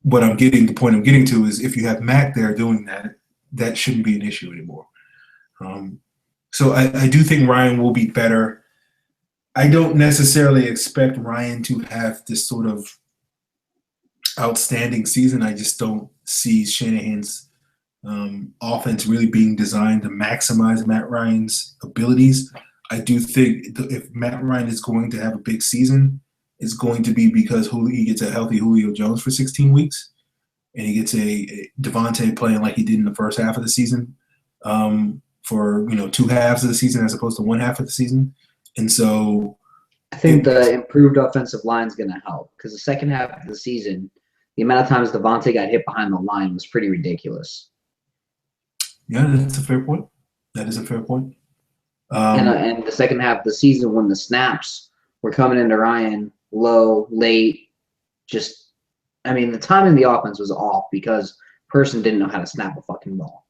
the point I'm getting to is if you have Mac there doing that, that shouldn't be an issue anymore. So I do think Ryan will be better. I don't necessarily expect Ryan to have this sort of outstanding season. I just don't see Shanahan's offense really being designed to maximize Matt Ryan's abilities. I do think if Matt Ryan is going to have a big season, it's going to be because he gets a healthy Julio Jones for 16 weeks, and he gets a Devontae playing like he did in the first half of the season for 2 halves of the season as opposed to 1 half of the season. And so I think the improved offensive line is going to help because the second half of the season, the amount of times Devontae got hit behind the line was pretty ridiculous. Yeah, that's a fair point. That is a fair point. And the second half of the season, when the snaps were coming into Ryan low, late, the timing of the offense was off because Person didn't know how to snap a fucking ball.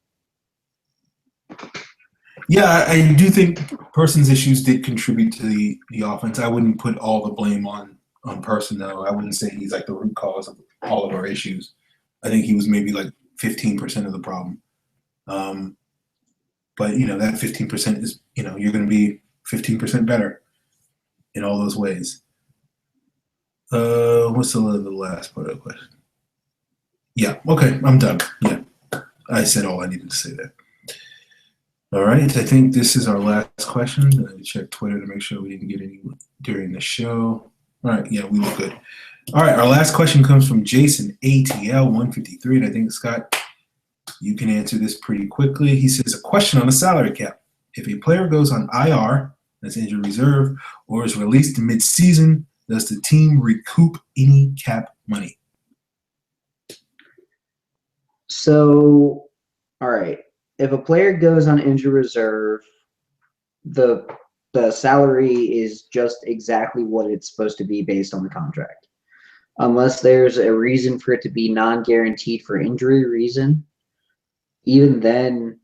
Yeah, I do think Person's issues did contribute to the offense. I wouldn't put all the blame on Person, though. I wouldn't say he's like the root cause of all of our issues. I think he was maybe like 15% of the problem. But, that 15% is, you're going to be 15% better in all those ways. What's the last part of the question? Yeah, okay, I'm done. Yeah, I said all I needed to say there. All right, I think this is our last question. Let me check Twitter to make sure we didn't get any during the show. All right, yeah, we were good. All right, our last question comes from Jason, ATL 153, and I think, Scott, you can answer this pretty quickly. He says, a question on the salary cap. If a player goes on IR, that's injured reserve, or is released mid-season, does the team recoup any cap money? So, all right. If a player goes on injured reserve, the salary is just exactly what it's supposed to be based on the contract. Unless there's a reason for it to be non-guaranteed for injury reason, even then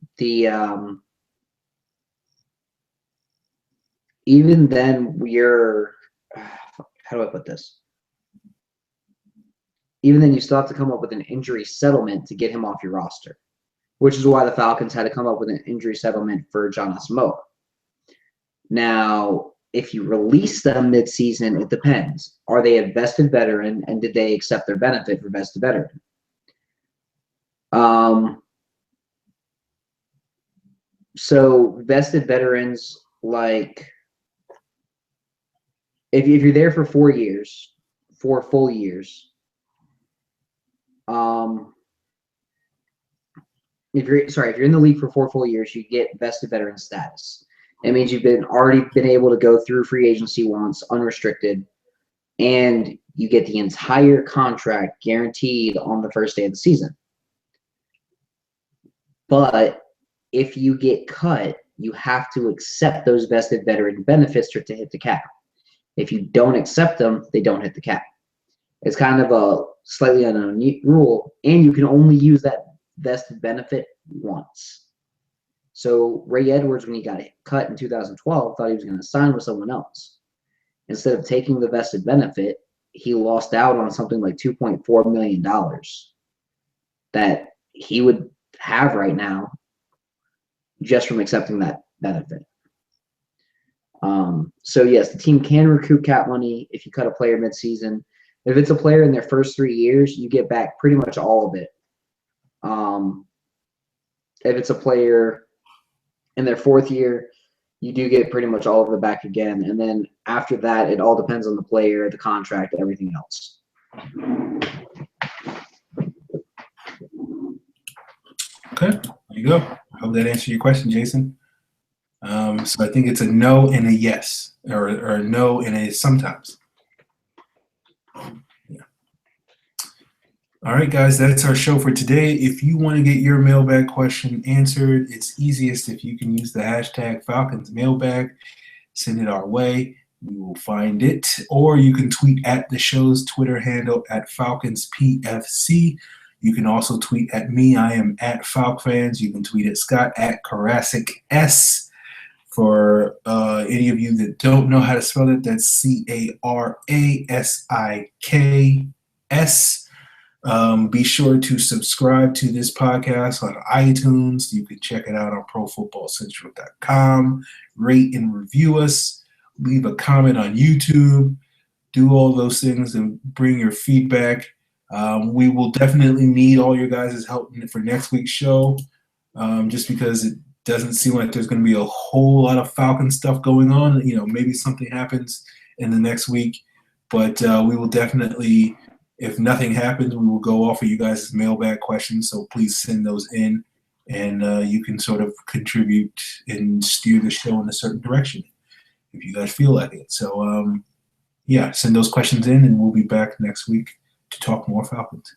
we're how do I put this? Even then you still have to come up with an injury settlement to get him off your roster, which is why the Falcons had to come up with an injury settlement for John Asamoah. Now, if you release them mid-season, it depends. Are they a vested veteran, and did they accept their benefit for vested veteran? So vested veterans, like if you're there for 4 years, 4 full years, if you're in the league for 4 full years, you get vested veteran status. It means you've already been able to go through free agency once, unrestricted, and you get the entire contract guaranteed on the first day of the season. But if you get cut, you have to accept those vested veteran benefits to hit the cap. If you don't accept them, they don't hit the cap. It's kind of a slightly unknown rule, and you can only use that vested benefit once. So Ray Edwards, when he got cut in 2012, thought he was going to sign with someone else. Instead of taking the vested benefit, he lost out on something like $2.4 million that he would have right now just from accepting that benefit. So yes, the team can recoup cap money if you cut a player mid-season. If it's a player in their first 3 years, you get back pretty much all of it. If it's a player in their 4th year, you do get pretty much all of it back again. And then after that, it all depends on the player, the contract, everything else. Okay, there you go. I hope that answered your question, Jason. So I think it's a no and a yes, or a no and a sometimes. Yeah. All right, guys, that's our show for today. If you want to get your mailbag question answered, it's easiest if you can use the hashtag Falcons Mailbag. Send it our way. We will find it. Or you can tweet at the show's Twitter handle at FalconsPFC. You can also tweet at me. I am at FalcFans. You can tweet at Scott at KarassikS. For any of you that don't know how to spell it, that's CARASIKS. Be sure to subscribe to this podcast on iTunes. You can check it out on ProFootballCentral.com. Rate and review us. Leave a comment on YouTube. Do all those things and bring your feedback. We will definitely need all your guys' help for next week's show, just because it doesn't seem like there's going to be a whole lot of Falcon stuff going on. You know, maybe something happens in the next week, but we will definitely, if nothing happens, we will go off of you guys' mailbag questions. So please send those in, and you can sort of contribute and steer the show in a certain direction if you guys feel like it. So, yeah, send those questions in, and we'll be back next week to talk more Falcons.